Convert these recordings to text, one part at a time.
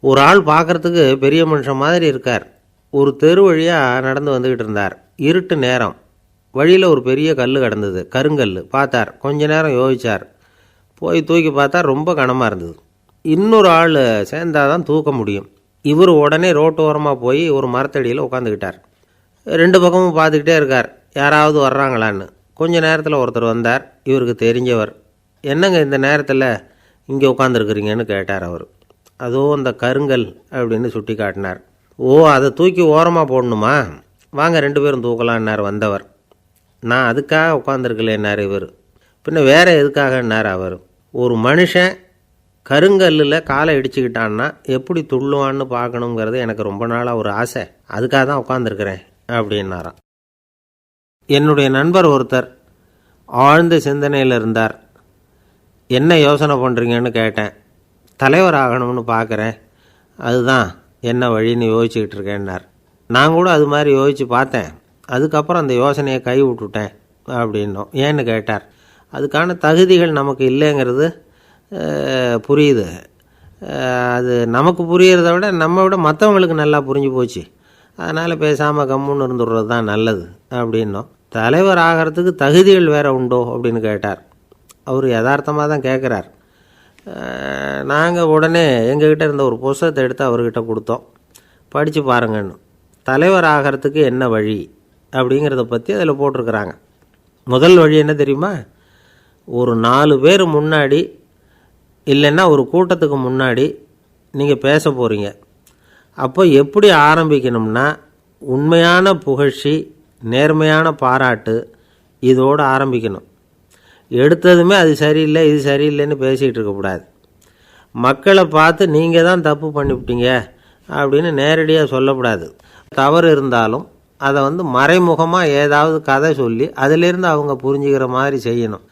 ஒரு ஆள் பார்க்குறதுக்கு பெரிய மனுஷன் மாதிரி இருக்கார். ஒரு தெரு வழியாக நடந்து வந்துக்கிட்டு இருந்தார். இருட்டு நேரம். வழியில் ஒரு பெரிய கல் கிடந்தது, கருங்கல். பார்த்தார். கொஞ்ச நேரம் யோசித்தார். போய் தூக்கி பார்த்தா ரொம்ப கனமாக இருந்தது. இன்னொரு ஆள் சேர்ந்தாதான் தூக்க முடியும். இவர் உடனே ரோட்டு ஓரமாக போய் ஒரு மரத்தடியில் உட்காந்துக்கிட்டார். 2 பக்கமும் பார்த்துக்கிட்டே இருக்கார், யாராவது வர்றாங்களான்னு. கொஞ்ச நேரத்தில் ஒருத்தர் வந்தார், இவருக்கு தெரிஞ்சவர். என்னங்க இந்த நேரத்தில் இங்கே உட்காந்துருக்குறீங்கன்னு கேட்டார் அவர். அதோ அந்த கருங்கல் அப்படின்னு சுட்டி காட்டினார். ஓ, அதை தூக்கி ஓரமாக போடணுமா? வாங்க 2 பேரும் தூக்கலான்னார் வந்தவர். நான் அதுக்காக உட்காந்துருக்கலேன்னார் இவர். பின்ன வேற எதுக்காகன்னார் அவர். ஒரு மனுஷன் கருங்கல்லில் காலை இடிச்சுக்கிட்டான்னா எப்படி துள்ளுவான்னு பார்க்கணுங்கிறது எனக்கு ரொம்ப நாளாக ஒரு ஆசை, அதுக்காக தான் உட்காந்துருக்கிறேன் அப்படின்னாராம். என்னுடைய நண்பர் ஒருத்தர் ஆழ்ந்த சிந்தனையில் இருந்தார். என்ன யோசனை பண்ணுறீங்கன்னு கேட்டேன். தலைவர் ஆகணும்னு பார்க்குறேன், அதுதான் என்ன வழின்னு யோசிச்சுக்கிட்டு இருக்கேன்னார். நான் கூட அது மாதிரி யோசித்து பார்த்தேன், அதுக்கப்புறம் அந்த யோசனையை கை விட்டுட்டேன் அப்படின்னோம். ஏன்னு கேட்டார். அதுக்கான தகுதிகள் நமக்கு இல்லைங்கிறது புரியுது. அது நமக்கு புரியறத விட நம்ம விட மற்றவங்களுக்கு நல்லா புரிஞ்சு போச்சு. அதனால் பேசாமல் கம்முன்னு இருந்துடுறது தான் நல்லது அப்படின்னோம். தலைவர் ஆகிறதுக்கு தகுதிகள் வேறு உண்டோ அப்படின்னு கேட்டார். அவர் யதார்த்தமாக தான் கேட்குறார். நாங்கள் உடனே எங்ககிட்ட இருந்த ஒரு புத்தகத்தை எடுத்து அவர்கிட்ட கொடுத்தோம். படித்து பாருங்கன்னு. தலைவர் ஆகிறதுக்கு என்ன வழி அப்படிங்கிறத பற்றி அதில் போட்டிருக்கிறாங்க. முதல் வழி என்ன தெரியுமா? ஒரு 4 பேர் முன்னாடி இல்லைன்னா ஒரு கூட்டத்துக்கு முன்னாடி நீங்கள் பேச போகிறீங்க. அப்போ எப்படி ஆரம்பிக்கணும்னா, உண்மையான புகழ்ச்சி, நேர்மையான பாராட்டு, இதோடு ஆரம்பிக்கணும். எடுத்ததுமே அது சரியில்லை இது சரியில்லைன்னு பேசிகிட்டு இருக்கக்கூடாது. மக்களை பார்த்து நீங்கள் தான் தப்பு பண்ணிவிட்டீங்க அப்படின்னு நேரடியாக சொல்லக்கூடாது. தவறு இருந்தாலும் அதை மறைமுகமாக ஏதாவது கதை சொல்லி அதிலிருந்து அவங்க புரிஞ்சுக்கிற மாதிரி செய்யணும்.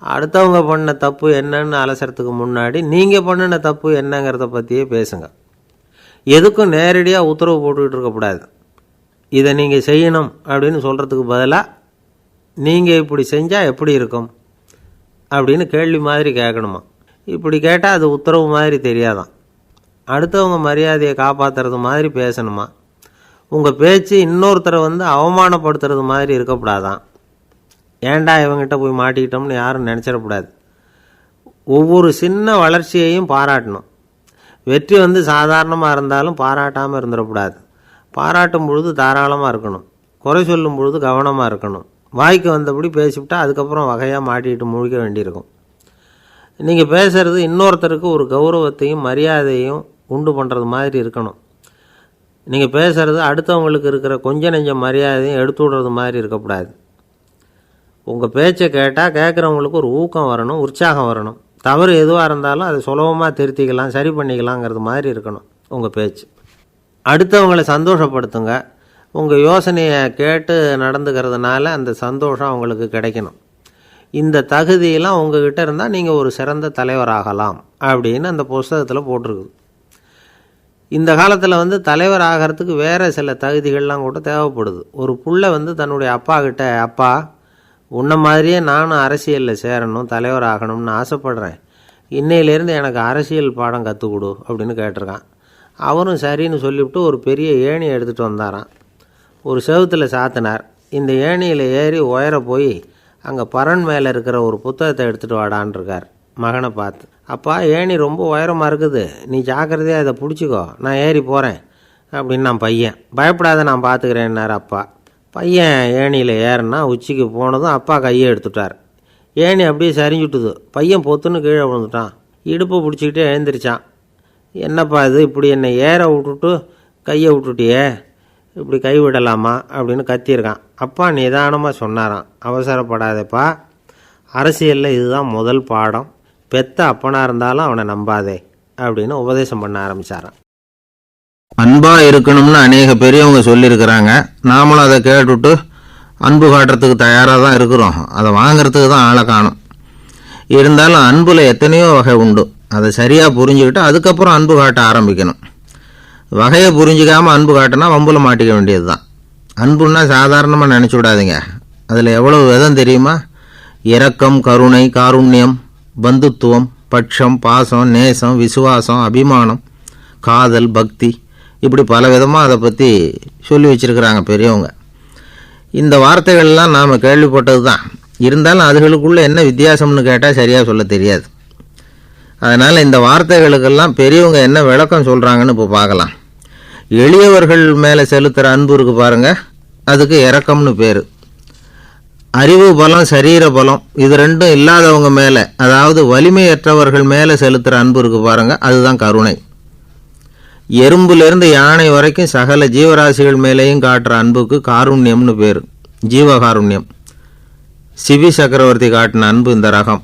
அடுத்தவங்க பண்ண தப்பு என்னன்னு அலசறதுக்கு முன்னாடி நீங்கள் பண்ணின தப்பு என்னங்கிறத பற்றியே பேசுங்க. எதுக்கும் நேரடியாக உத்தரவு போட்டுக்கிட்டு இருக்கக்கூடாது. இதை நீங்கள் செய்யணும் அப்படின்னு சொல்கிறதுக்கு பதிலாக நீங்கள் இப்படி செஞ்சால் எப்படி இருக்கும் அப்படின்னு கேள்வி மாதிரி கேட்கணுமா. இப்படி கேட்டால் அது உத்தரவு மாதிரி தெரியாதான். அடுத்தவங்க மரியாதையை காப்பாற்றுறது மாதிரி பேசணுமா. உங்கள் பேச்சு இன்னொருத்தரை அவமானப்படுத்துறது மாதிரி இருக்கக்கூடாதான். ஏண்டா இவங்கிட்ட போய் மாட்டிக்கிட்டோம்னு யாரும் நினச்சிடக்கூடாது. ஒவ்வொரு சின்ன வளர்ச்சியையும் பாராட்டணும். வெற்றி சாதாரணமாக இருந்தாலும் பாராட்டாமல் இருந்துடக்கூடாது. பாராட்டும் பொழுது தாராளமாக இருக்கணும். குறை சொல்லும் பொழுது கவனமாக இருக்கணும். வாய்க்கு வந்தபடி பேசிவிட்டால் அதுக்கப்புறம் வகையாக மாட்டிக்கிட்டு முழிக்க வேண்டியிருக்கும். நீங்கள் பேசுகிறது இன்னொருத்தருக்கு ஒரு கௌரவத்தையும் மரியாதையும் உண்டு பண்ணுறது மாதிரி இருக்கணும். நீங்கள் பேசுகிறது அடுத்தவங்களுக்கு இருக்கிற கொஞ்ச நெஞ்ச மரியாதையும் எடுத்து விடுறது மாதிரி இருக்கக்கூடாது. உங்கள் பேச்சை கேட்டால் கேட்குறவங்களுக்கு ஒரு ஊக்கம் வரணும், உற்சாகம் வரணும். தவறு எதுவாக இருந்தாலும் அதை சுலபமாக திருத்திக்கலாம், சரி பண்ணிக்கலாங்கிறது மாதிரி இருக்கணும் உங்கள் பேச்சு. அடுத்தவங்களை சந்தோஷப்படுத்துங்க. உங்கள் யோசனையை கேட்டு நடந்துக்கிறதுனால அந்த சந்தோஷம் அவங்களுக்கு கிடைக்கணும். இந்த தகுதியெல்லாம் உங்ககிட்ட இருந்தால் நீங்கள் ஒரு சிறந்த தலைவராகலாம் அப்படின்னு அந்த புஸ்தகத்தில் போட்டிருக்குது. இந்த காலத்தில் தலைவர் ஆகிறதுக்கு வேறு சில தகுதிகள்லாம் கூட தேவைப்படுது. ஒரு புள்ள தன்னுடைய அப்பா கிட்ட, அப்பா உன்ன மாதிரியே நானும் அரசியலில் சேரணும், தலைவர் ஆகணும்னு ஆசைப்படுறேன், இன்னையிலேருந்து எனக்கு அரசியல் பாடம் கற்றுக் கொடு அப்படின்னு கேட்டிருக்கான். அவரும் சரின்னு சொல்லிவிட்டு ஒரு பெரிய ஏணியை எடுத்துகிட்டு வந்தாராம். ஒரு செவுத்தில் சாத்தினார். இந்த ஏணியில் ஏறி உயர போய் அங்கே பரன் மேலே இருக்கிற ஒரு புத்தகத்தை எடுத்துகிட்டு வாடான்னு இருக்கார். மகனை பார்த்து, அப்பா ஏணி ரொம்ப உயரமாக இருக்குது, நீ ஜாக்கிரதையாக இதை பிடிச்சிக்கோ, நான் ஏறி போகிறேன் அப்படின்னு. நான் பையன் பயப்படாத, நான் பார்த்துக்கிறேன்னார் அப்பா. பையன் ஏணியில் ஏறினா உச்சிக்கு போனதும் அப்பா கையை எடுத்துட்டார். ஏணி அப்படியே சரிஞ்சுட்டுது. பையன் பொத்துன்னு கீழே விழுந்துட்டான். இடுப்பை பிடிச்சிக்கிட்டே எழுந்திரிச்சான். என்னப்பா இது, இப்படி என்னை ஏற விட்டுட்டு கையை விட்டுட்டியே, இப்படி கை விடலாமா அப்படின்னு கத்தியிருக்கான். அப்பா நிதானமாக சொன்னாராம், அவசரப்படாதேப்பா, அரசியலில் இதுதான் முதல் பாடம், பெத்த அப்பனாக இருந்தாலும் அவனை நம்பாதே அப்படின்னு உபதேசம் பண்ண ஆரம்பித்தாராம். அன்பாக இருக்கணும்னு அநேக பெரியவங்க சொல்லியிருக்கிறாங்க. நாமளும் அதை கேட்டுவிட்டு அன்பு காட்டுறதுக்கு தயாராக தான் இருக்கிறோம். அதை வாங்கிறதுக்கு தான் ஆளை காணும். இருந்தாலும் அன்பில் எத்தனையோ வகை உண்டு. அதை சரியாக புரிஞ்சுக்கிட்டு அதுக்கப்புறம் அன்பு காட்ட ஆரம்பிக்கணும். வகையை புரிஞ்சிக்காமல் அன்பு காட்டினா வம்புல மாட்டிக்க வேண்டியது தான். அன்புன்னா சாதாரணமாக நினச்சி விடாதீங்க. அதில் எவ்வளவு விதம் தெரியுமா? இரக்கம், கருணை, காருண்யம், பந்துத்துவம், பட்சம், பாசம், நேசம், விசுவாசம், அபிமானம், காதல், பக்தி, இப்படி பல விதமாக அதை பற்றி சொல்லி வச்சுருக்கிறாங்க பெரியவங்க. இந்த வார்த்தைகள்லாம் நாம் கேள்விப்பட்டது தான். இருந்தாலும் அதுகளுக்குள்ளே என்ன வித்தியாசம்னு கேட்டால் சரியாக சொல்ல தெரியாது. அதனால் இந்த வார்த்தைகளுக்கெல்லாம் பெரியவங்க என்ன விளக்கம் சொல்கிறாங்கன்னு இப்போ பார்க்கலாம். எளியவர்கள் மேலே செலுத்துகிற அன்பு இருக்கு பாருங்கள், அதுக்கு இரக்கம்னு பேர். அறிவு பலம், சரீர பலம், இது ரெண்டும் இல்லாதவங்க மேலே, அதாவது வலிமையற்றவர்கள் மேலே செலுத்துகிற அன்பு இருக்கு பாருங்கள், அதுதான் கருணை. எறும்புலேருந்து யானை வரைக்கும் சகல ஜீவராசிகள் மேலேயும் காட்டுற அன்புக்கு காருண்யம்னு பேர், ஜீவகாருண்யம். சிவி சக்கரவர்த்தி காட்டின அன்பு இந்த ரகம்.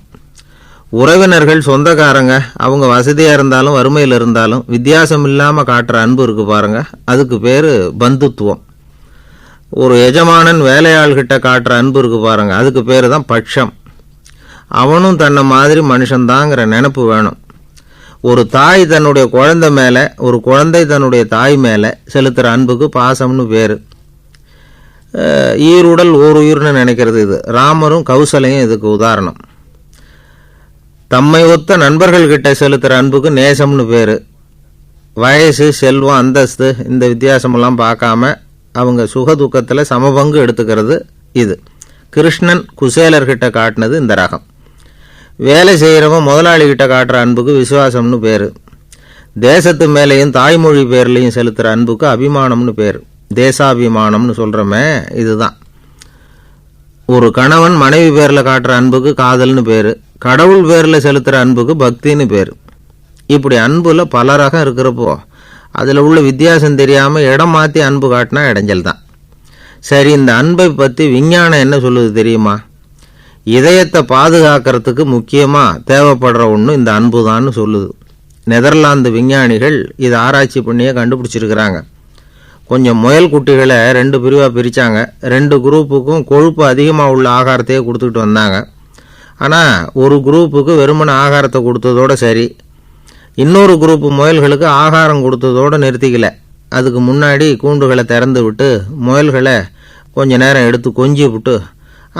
உறவினர்கள், சொந்தக்காரங்க, அவங்க வசதியாக இருந்தாலும் வறுமையில் இருந்தாலும் வித்தியாசம் இல்லாமல் காட்டுற அன்பு இருக்கு பாருங்கள், அதுக்கு பேர் பந்துத்துவம். ஒரு எஜமானன் வேலையாள்கிட்ட காட்டுற அன்பு இருக்கு பாருங்கள், அதுக்கு பேர் தான் பட்சம். அவனும் தன்னை மாதிரி மனுஷன்தாங்கிற நினப்பு வேணும். ஒரு தாய் தன்னுடைய குழந்தை மேலே, ஒரு குழந்தை தன்னுடைய தாய் மேலே செலுத்துகிற அன்புக்கு பாசம்னு பேர். ஈருடல் ஓர் உயிர்னு நினைக்கிறது இது. ராமரும் கௌசலையும் இதுக்கு உதாரணம். தம்மை ஒத்த நண்பர்கள்கிட்ட செலுத்துகிற அன்புக்கு நேசம்னு பேர். வயசு, செல்வம், அந்தஸ்து இந்த வித்தியாசமெல்லாம் பார்க்காம அவங்க சுகதுக்கத்தில் சமபங்கு எடுத்துக்கிறது இது. கிருஷ்ணன் குசேலர்கிட்ட காட்டினது இந்த ரகம். வேலை செய்கிறவன் முதலாளிகிட்ட காட்டுற அன்புக்கு விசுவாசம்னு பேர். தேசத்து மேலேயும் தாய்மொழி பேர்லையும் செலுத்துகிற அன்புக்கு அபிமானம்னு பேர். தேசாபிமானம்னு சொல்கிறோமே இதுதான். ஒரு கணவன் மனைவி பேரில் காட்டுற அன்புக்கு காதல்னு பேர். கடவுள் பேரில் செலுத்துகிற அன்புக்கு பக்தின்னு பேர். இப்படி அன்புல பல ரகம் இருக்கிறப்போ அதில் உள்ள வித்தியாசம் தெரியாமல் இடம் மாற்றி அன்பு காட்டினா இடைஞ்சல் தான். சரி, இந்த அன்பை பற்றி விஞ்ஞானம் என்ன சொல்லுது தெரியுமா? இதயத்தை பாதுகாக்கிறதுக்கு முக்கியமாக தேவைப்படுற ஒன்று இந்த அன்பு தான்னு சொல்லுது. நெதர்லாந்து விஞ்ஞானிகள் இதை ஆராய்ச்சி பண்ணியே கண்டுபிடிச்சிருக்கிறாங்க. கொஞ்சம் முயல் குட்டிகளை 2 பிரிவாக பிரித்தாங்க. 2 குரூப்புக்கும் கொழுப்பு அதிகமாக உள்ள ஆகாரத்தையே கொடுத்துக்கிட்டு வந்தாங்க. ஆனால் ஒரு குரூப்புக்கு வெறுமன ஆகாரத்தை கொடுத்ததோடு சரி, இன்னொரு குரூப்பு முயல்களுக்கு ஆகாரம் கொடுத்ததோடு நிறுத்திக்கல. அதுக்கு முன்னாடி கூண்டுகளை திறந்து விட்டு முயல்களை கொஞ்ச நேரம் எடுத்து கொஞ்சி விட்டு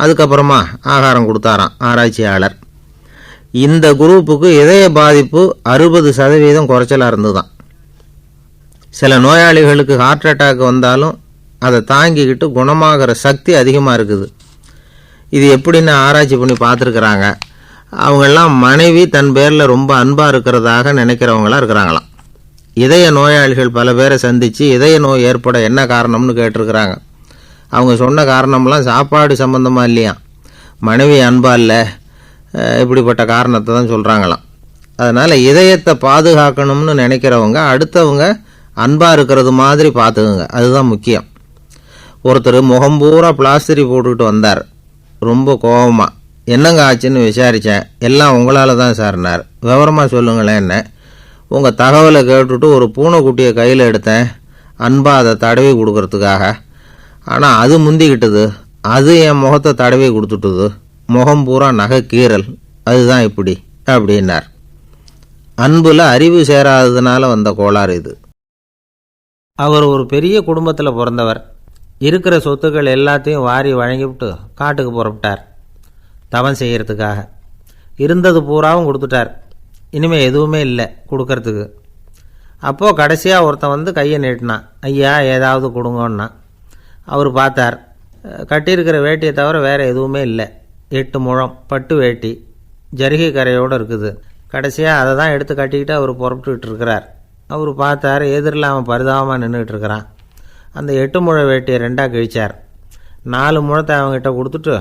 அதுக்கப்புறமா ஆகாரம் கொடுத்தாராம் ஆராய்ச்சியாளர். இந்த குரூப்புக்கு இதய பாதிப்பு 60% குறைச்சலாக இருந்துதான். சில நோயாளிகளுக்கு ஹார்ட் அட்டாக் வந்தாலும் அதை தாங்கிக்கிட்டு குணமாகிற சக்தி அதிகமாக இருக்குது. இது எப்படின்னு ஆராய்ச்சி பண்ணி பார்த்துருக்குறாங்க. அவங்கெல்லாம் மனைவி தன் பேரில் ரொம்ப அன்பாக இருக்கிறதாக நினைக்கிறவங்களாம் இருக்கிறாங்களாம். இதய நோயாளிகள் பல பேரை சந்தித்து இதய நோய் ஏற்பட என்ன காரணம்னு கேட்டிருக்கிறாங்க. அவங்க சொன்ன காரணம்லாம் சாப்பாடு சம்மந்தமாக இல்லையா, மனைவி அன்பா இல்லை, இப்படிப்பட்ட காரணத்தை தான் சொல்கிறாங்களாம். அதனால் இதயத்தை பாதுகாக்கணும்னு நினைக்கிறவங்க அடுத்தவங்க அன்பாக இருக்கிறது மாதிரி பார்த்துக்குங்க, அதுதான் முக்கியம். ஒருத்தர் முகம் பூரா பிளாஸ்டரி போட்டுக்கிட்டு வந்தார். ரொம்ப கோபமாக, என்னங்க ஆச்சுன்னு விசாரித்தேன். எல்லாம் உங்களால் தான் சார்னார். விவரமாக சொல்லுங்களேன். என்ன, உங்கள் தகவலை கேட்டுட்டு ஒரு பூனைக்குட்டியை கையில் எடுத்தேன் அன்பாக அதை தடவி கொடுக்கறதுக்காக. ஆனால் அது முந்திக்கிட்டது, அது என் முகத்தை தடவி கொடுத்துட்டுது, முகம் பூரா நகை கீறல், அதுதான் இப்படி அப்படின்னார். அன்புல அறிவு சேராததுனால வந்த கோளாறு இது. அவர் ஒரு பெரிய குடும்பத்தில் பிறந்தவர். இருக்கிற சொத்துக்கள் எல்லாத்தையும் வாரி வழங்கிவிட்டு காட்டுக்கு புறப்பட்டார் தவம் செய்கிறதுக்காக. இருந்தது பூராவும் கொடுத்துட்டார். இனிமேல் எதுவுமே இல்லை கொடுக்கறதுக்கு. அப்போது கடைசியாக ஒருத்தன் வந்து கையை நீட்டினான். ஐயா ஏதாவது கொடுங்கன்னா. அவர் பார்த்தார். கட்டியிருக்கிற வேட்டியை தவிர வேறு எதுவுமே இல்லை. 8 முழம் பட்டு வேட்டி, ஜரிகை கரையோடு இருக்குது. கடைசியாக அதை தான் எடுத்து கட்டிக்கிட்டு அவர் புறப்பட்டுக்கிட்டு இருக்கிறார். அவர் பார்த்தார், எதிரில் அவன் பரிதாபமாக நின்றுட்டு இருக்கிறான். அந்த 8 முழ வேட்டியை 2ஆக கிழிச்சார். 4 முழத்தை அவங்ககிட்ட கொடுத்துட்டு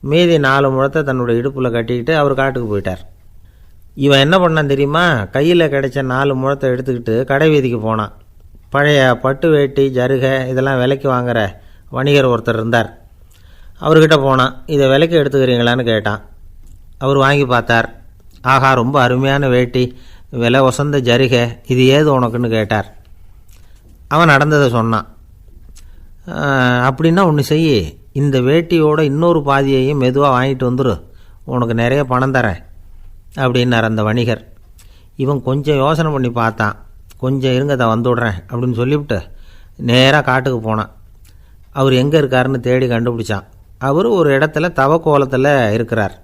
மீதி 4 முழத்தை தன்னுடைய இடுப்பில் கட்டிக்கிட்டு அவர் காட்டுக்கு போயிட்டார். இவன் என்ன பண்ணான் தெரியுமா? கையில் கிடைச்ச 4 முழத்தை எடுத்துக்கிட்டு கடை வீதிக்கு போனான். பழைய பட்டு வேட்டி, ஜருகை இதெல்லாம் விலைக்கு வாங்குகிற வணிகர் ஒருத்தர் இருந்தார். அவர்கிட்ட போனான். இதை விலைக்கு எடுத்துக்கிறீங்களான்னு கேட்டான். அவர் வாங்கி பார்த்தார். ஆஹா, ரொம்ப அருமையான வேட்டி, விலை ஒசந்த ஜருகை, இது ஏது உனக்குன்னு கேட்டார். அவன் நடந்ததை சொன்னான். அப்படின்னா ஒன்று செய், இந்த வேட்டியோட இன்னொரு பாதியையும் மெதுவாக வாங்கிட்டு வந்துரு, உனக்கு நிறைய பணம் தரேன் அப்படின்னார் அந்த வணிகர். இவன் கொஞ்சம் யோசனை பண்ணி பார்த்தான். கொஞ்சம் இருங்க, அதை வந்துவிடுறேன் அப்படின்னு சொல்லிவிட்டு நேராக காட்டுக்கு போனான். அவர் எங்கே இருக்காருன்னு தேடி கண்டுபிடிச்சான். அவர் ஒரு இடத்துல தவக்கோலத்தில் இருக்கிறார்.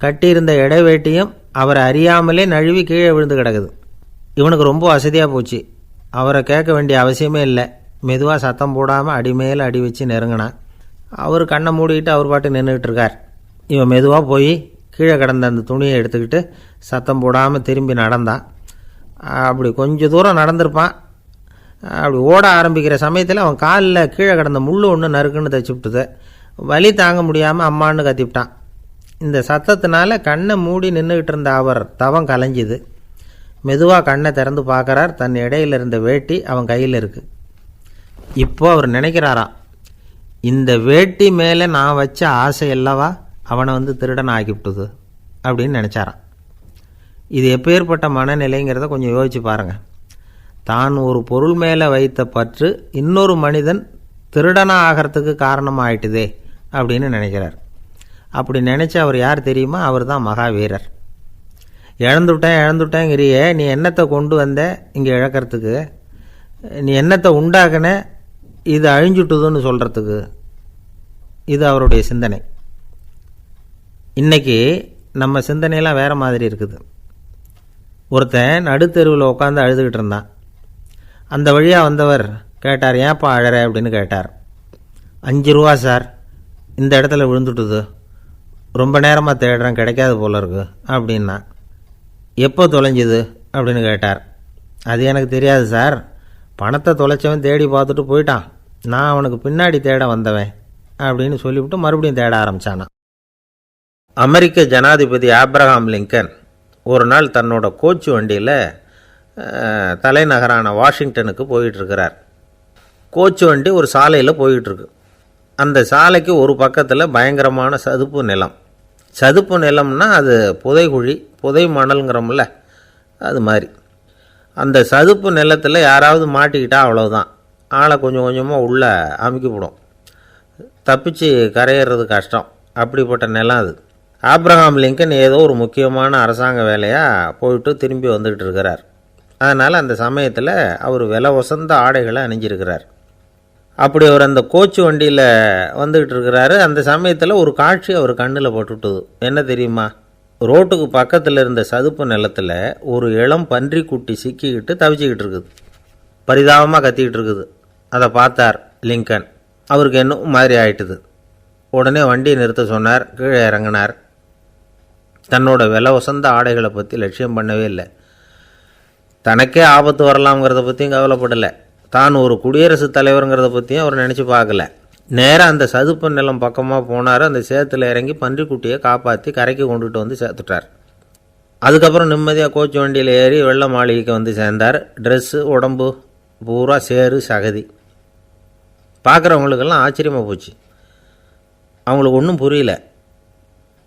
கட்டியிருந்த இடைவேட்டியும் அவரை அறியாமலே நழுவி கீழே விழுந்து கிடக்குது. இவனுக்கு ரொம்ப வசதியாக போச்சு. அவரை கேட்க வேண்டிய அவசியமே இல்லை. மெதுவாக சத்தம் போடாமல் அடி மேலே அடி வச்சு நெருங்கினான். அவர் கண்ணை மூடிக்கிட்டு அவர் பாட்டு நின்றுக்கிட்டு இருக்கார். இவன் மெதுவாக போய் கீழே கிடந்த அந்த துணியை எடுத்துக்கிட்டு சத்தம் போடாமல் திரும்பி நடந்தான். அப்படி கொஞ்சம் தூரம் நடந்திருப்பான். அப்படி ஓட ஆரம்பிக்கிற சமயத்தில் அவன் காலில் கீழே கிடந்த முள் ஒன்று நறுக்குன்னு தைச்சி விட்டுது. வலி தாங்க முடியாமல் அம்மான்னு கத்திவிட்டான். இந்த சத்தத்தினால கண்ணை மூடி நின்றுக்கிட்டு இருந்த அவர் தவம் கலைஞ்சிது. மெதுவாக கண்ணை திறந்து பார்க்குறார். தன் இடையில இருந்த வேட்டி அவன் கையில் இருக்குது. இப்போ அவர் நினைக்கிறாராம், இந்த வேட்டி மேலே நான் வச்ச ஆசை அல்லவா அவனை திருடன் ஆக்கிவிட்டுது அப்படின்னு நினச்சாரான். இது எப்பேற்பட்ட மனநிலைங்கிறத கொஞ்சம் யோசிச்சு பாருங்கள். தான் ஒரு பொருள் மேலே வைத்த பற்று இன்னொரு மனிதன் திருடனாக ஆகிறதுக்கு காரணமாயிட்டுதே அப்படின்னு நினைக்கிறார். அப்படி நினச்ச அவர் யார் தெரியுமா? அவர் தான் மகாவீரர். இழந்துட்டேங்கிறியே, நீ என்னத்தை கொண்டு வந்த இங்கே இழக்கிறதுக்கு? நீ என்னத்தை உண்டாக்குன இது அழிஞ்சுட்டுதுன்னு சொல்கிறதுக்கு? இது அவருடைய சிந்தனை. இன்றைக்கி நம்ம சிந்தனையெல்லாம் வேறு மாதிரி இருக்குது. ஒருத்தன் நடுத்தெருவில் உட்காந்து அழுதுகிட்டு இருந்தான். அந்த வழியாக வந்தவர் கேட்டார், ஏன்ப்பா அழற அப்படின்னு கேட்டார். 5 ரூபா சார், இந்த இடத்துல விழுந்துட்டுது, ரொம்ப நேரமாக தேடுறேன், கிடைக்காது போல இருக்கு அப்படின்னா. எப்போ தொலைஞ்சுது அப்படின்னு கேட்டார். அது எனக்கு தெரியாது சார், பணத்தை தொலைச்சவன் தேடி பார்த்துட்டு போயிட்டான், நான் அவனுக்கு பின்னாடி தேட வந்தவன் அப்படின்னு சொல்லிவிட்டு மறுபடியும் தேட ஆரம்பித்தானான். அமெரிக்க ஜனாதிபதி ஆப்ரஹாம் லிங்கன் ஒரு நாள் தன்னோட கோச்சு வண்டியில் தலைநகரான வாஷிங்டனுக்கு போயிட்டுருக்கிறார். கோச்சு வண்டி ஒரு சாலையில் போயிட்டுருக்கு. அந்த சாலைக்கு ஒரு பக்கத்தில் பயங்கரமான சதுப்பு நிலம். சதுப்பு நிலம்னா அது புதைகுழி, புதை மணல்ங்கிறோம்ல, அது மாதிரி. அந்த சதுப்பு நிலத்தில் யாராவது மாட்டிக்கிட்டா அவ்வளோதான், ஆளை கொஞ்சம் கொஞ்சமாக உள்ளே அமுக்கிவிடும், தப்பிச்சு கரையிறது கஷ்டம். அப்படிப்பட்ட நிலம் அது. ஆப்ரஹாம் லிங்கன் ஏதோ ஒரு முக்கியமான அரசாங்க வேலையாக போயிட்டு திரும்பி வந்துக்கிட்டு இருக்கிறார். அதனால் அந்த சமயத்தில் அவர் விலை உசந்த ஆடைகளை அணிஞ்சிருக்கிறார். அப்படி அவர் அந்த கோச்சு வண்டியில் வந்துக்கிட்டு இருக்கிறாரு. அந்த சமயத்தில் ஒரு காட்சி அவர் கண்ணில் பட்டுட்டுது. என்ன தெரியுமா? ரோட்டுக்கு பக்கத்தில் இருந்த சதுப்பு நிலத்தில் ஒரு இளம் பன்றிக்குட்டி சிக்கிக்கிட்டு தவிச்சிக்கிட்டு இருக்குது. பரிதாபமாக கத்திக்கிட்டு இருக்குது. அதை பார்த்தார் லிங்கன். அவருக்கு என்ன மாதிரி ஆயிட்டுது. உடனே வண்டியை நிறுத்த சொன்னார். கீழே இறங்கினார். தன்னோட விலை உசந்த ஆடைகளை பற்றி லட்சியம் பண்ணவே இல்லை. தனக்கே ஆபத்து வரலாம்ங்கிறத பற்றியும் கவலைப்படலை. தான் ஒரு குடியரசுத் தலைவருங்கிறத பற்றியும் அவர் நினச்சி பார்க்கல. நேராக அந்த சதுப்பு நிலம் பக்கமாக போனார். அந்த சேத்துல இறங்கி பன்றிக்குட்டியை காப்பாற்றி கரைக்கு கொண்டுட்டு வந்து சேர்த்துட்டார். அதுக்கப்புறம் நிம்மதியாக கோச்சு வண்டியில் ஏறி வெள்ளை மாளிகைக்கு வந்து சேர்ந்தார். ட்ரெஸ்ஸு, உடம்பு பூரா சேறு சகதி. பார்க்குறவங்களுக்கெல்லாம் ஆச்சரியமாக போச்சு. அவங்களுக்கு ஒன்றும் புரியல.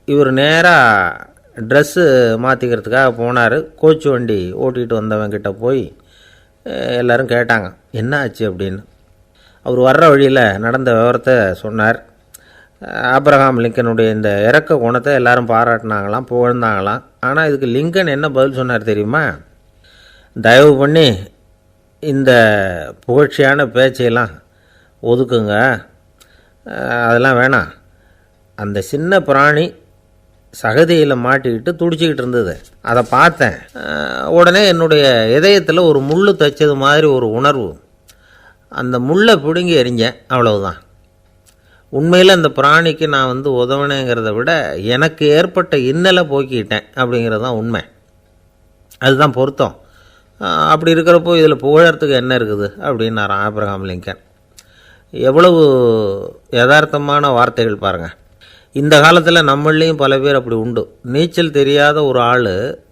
இவர் நேராக ட்ரெஸ்ஸு மாற்றிக்கிறதுக்காக போனார். கோச்சு வண்டி ஓட்டிகிட்டு வந்தவங்கிட்ட போய் எல்லோரும் கேட்டாங்க, என்ன ஆச்சு அப்படின்னு. அவர் வர்ற வழியில் நடந்த விவரத்தை சொன்னார். ஆப்ரஹாம் லிங்கனுடைய இந்த இறக்க குணத்தை எல்லாரும் பாராட்டினாங்களாம், புகழ்ந்தாங்களாம். ஆனால் இதுக்கு லிங்கன் என்ன பதில் சொன்னார் தெரியுமா? தயவு பண்ணி இந்த புகழ்ச்சியான பேச்சையெல்லாம் ஒதுக்குங்க, அதெல்லாம் வேணாம். அந்த சின்ன பிராணி சகதியில் மாட்டிக்கிட்டு துடிச்சிக்கிட்டு இருந்தது, அதை பார்த்தேன். உடனே என்னுடைய இதயத்தில் ஒரு முள் தைச்சது மாதிரி ஒரு உணர்வு. அந்த முள்ளை பிடுங்கி எறிஞ்சேன், அவ்வளவுதான். உண்மையில் அந்த பிராணிக்கு நான் உதவினேங்கிறத விட எனக்கு ஏற்பட்ட இன்னலை போக்கிட்டேன் அப்படிங்கிறது தான் உண்மை. அதுதான் பொருத்தம். அப்படி இருக்கிறப்போ இதில் புகழறதுக்கு என்ன இருக்குது அப்படின்னார் ஆப்ரஹாம் லிங்கன். எவ்வளவு யதார்த்தமான வார்த்தைகள் பாருங்கள். இந்த காலத்தில் நம்மளையும் பல பேர் அப்படி உண்டு. நீச்சல் தெரியாத ஒரு ஆள்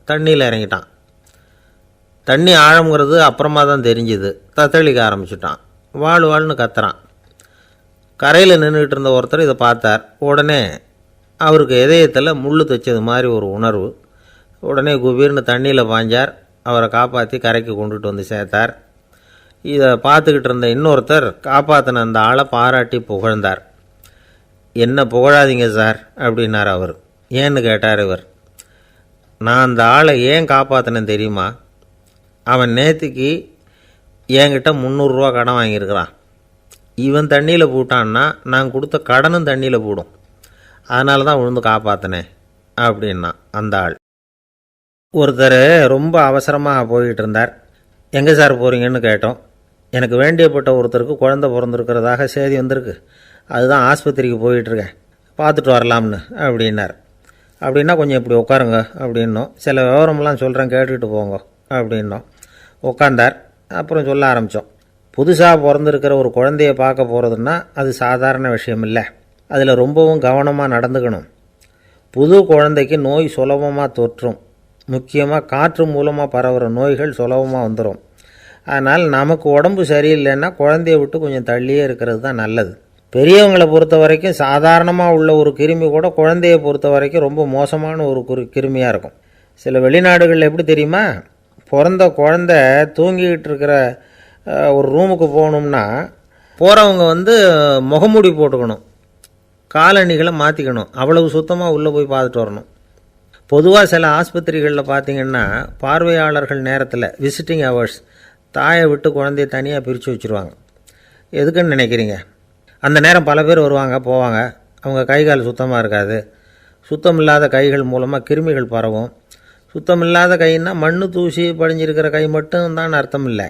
தண்ணியில் இறங்கிட்டான். தண்ணி ஆழங்கிறது அப்புறமா தான் தெரிஞ்சுது. தத்தளிக்க ஆரம்பிச்சிட்டான். வாழ்னு கத்துறான். கரையில் நின்றுக்கிட்டு இருந்த ஒருத்தர் இதை பார்த்தார். உடனே அவருக்கு இதயத்தில் முள் தைச்சது மாதிரி ஒரு உணர்வு. உடனே குபீர்னு தண்ணியில் பாய்ஞ்சார். அவரை காப்பாற்றி கரைக்கு கொண்டுட்டு வந்து சேர்த்தார். இதை பார்த்துக்கிட்டு இருந்த இன்னொருத்தர் காப்பாற்றின அந்த ஆளை பாராட்டி புகழ்ந்தார். என்ன புகழாதீங்க சார் அப்படின்னார் அவர். ஏன்னு கேட்டார் இவர். நான் அந்த ஆளை ஏன் காப்பாற்றினேன் தெரியுமா? அவன் நேற்றுக்கு என்கிட்ட 300 ரூபா கடன் வாங்கியிருக்கிறான். இவன் தண்ணியில் போட்டான்னா நான் கொடுத்த கடனும் தண்ணியில் போடும். அதனால தான் விழுந்து காப்பாற்றினேன் அப்படின்னா அந்த ஆள். ஒருத்தர் ரொம்ப அவசரமாக போய்கிட்டு இருந்தார். எங்கே சார் போகிறீங்கன்னு கேட்டோம். எனக்கு வேண்டியப்பட்ட ஒருத்தருக்கு குழந்தை பிறந்திருக்கிறதாக செய்தி வந்திருக்கு, அதுதான் ஆஸ்பத்திரிக்கு போயிட்டுருக்கேன், பார்த்துட்டு வரலாம்னு அப்படின்னார். அப்படின்னா கொஞ்சம் இப்படி உட்காருங்க அப்படின்னோம். சில விவரமெல்லாம் சொல்கிறேன், கேட்டுக்கிட்டு போங்க அப்படின்னோம். உட்காந்தார். அப்புறம் சொல்ல ஆரம்பித்தோம். புதுசாக பிறந்திருக்கிற ஒரு குழந்தைய பார்க்க போகிறதுன்னா அது சாதாரண விஷயம் இல்லை. அதில் ரொம்பவும் கவனமாக நடந்துக்கணும். புது குழந்தைக்கு நோய் சுலபமாக தொற்றும். முக்கியமாக காற்று மூலமாக பரவுகிற நோய்கள் சுலபமாக வந்துடும். அதனால் நமக்கு உடம்பு சரியில்லைன்னா குழந்தைய விட்டு கொஞ்சம் தள்ளியே இருக்கிறது தான் நல்லது. பெரியவங்களை பொறுத்த வரைக்கும் சாதாரணமாக உள்ள ஒரு கிருமி கூட குழந்தையை பொறுத்த வரைக்கும் ரொம்ப மோசமான ஒரு கிருமியாக இருக்கும். சில வெளிநாடுகளில் எப்படி தெரியுமா, பிறந்த குழந்தை தூங்கிக்கிட்டு இருக்கிற ஒரு ரூமுக்கு போகணும்னா போகிறவங்க முகமூடி போட்டுக்கணும், காலணிகளை மாற்றிக்கணும், அவ்வளவு சுத்தமாக உள்ளே போய் பார்த்துட்டு வரணும். பொதுவாக சில ஆஸ்பத்திரிகளில் பார்த்திங்கன்னா பார்வையாளர்கள் நேரத்தில் விசிட்டிங் ஹவர்ஸ் தாயை விட்டு குழந்தைய தனியாக பிரித்து வச்சுருவாங்க. எதுக்குன்னு நினைக்கிறீங்க? அந்த நேரம் பல பேர் வருவாங்க போவாங்க, அவங்க கை கால் சுத்தமாக இருக்காது. சுத்தம் இல்லாத கைகள் மூலமாக கிருமிகள் பரவும். சுத்தம் இல்லாத கைன்னா மண் தூசி படிஞ்சிருக்கிற கை மட்டும் தான் அர்த்தம் இல்லை.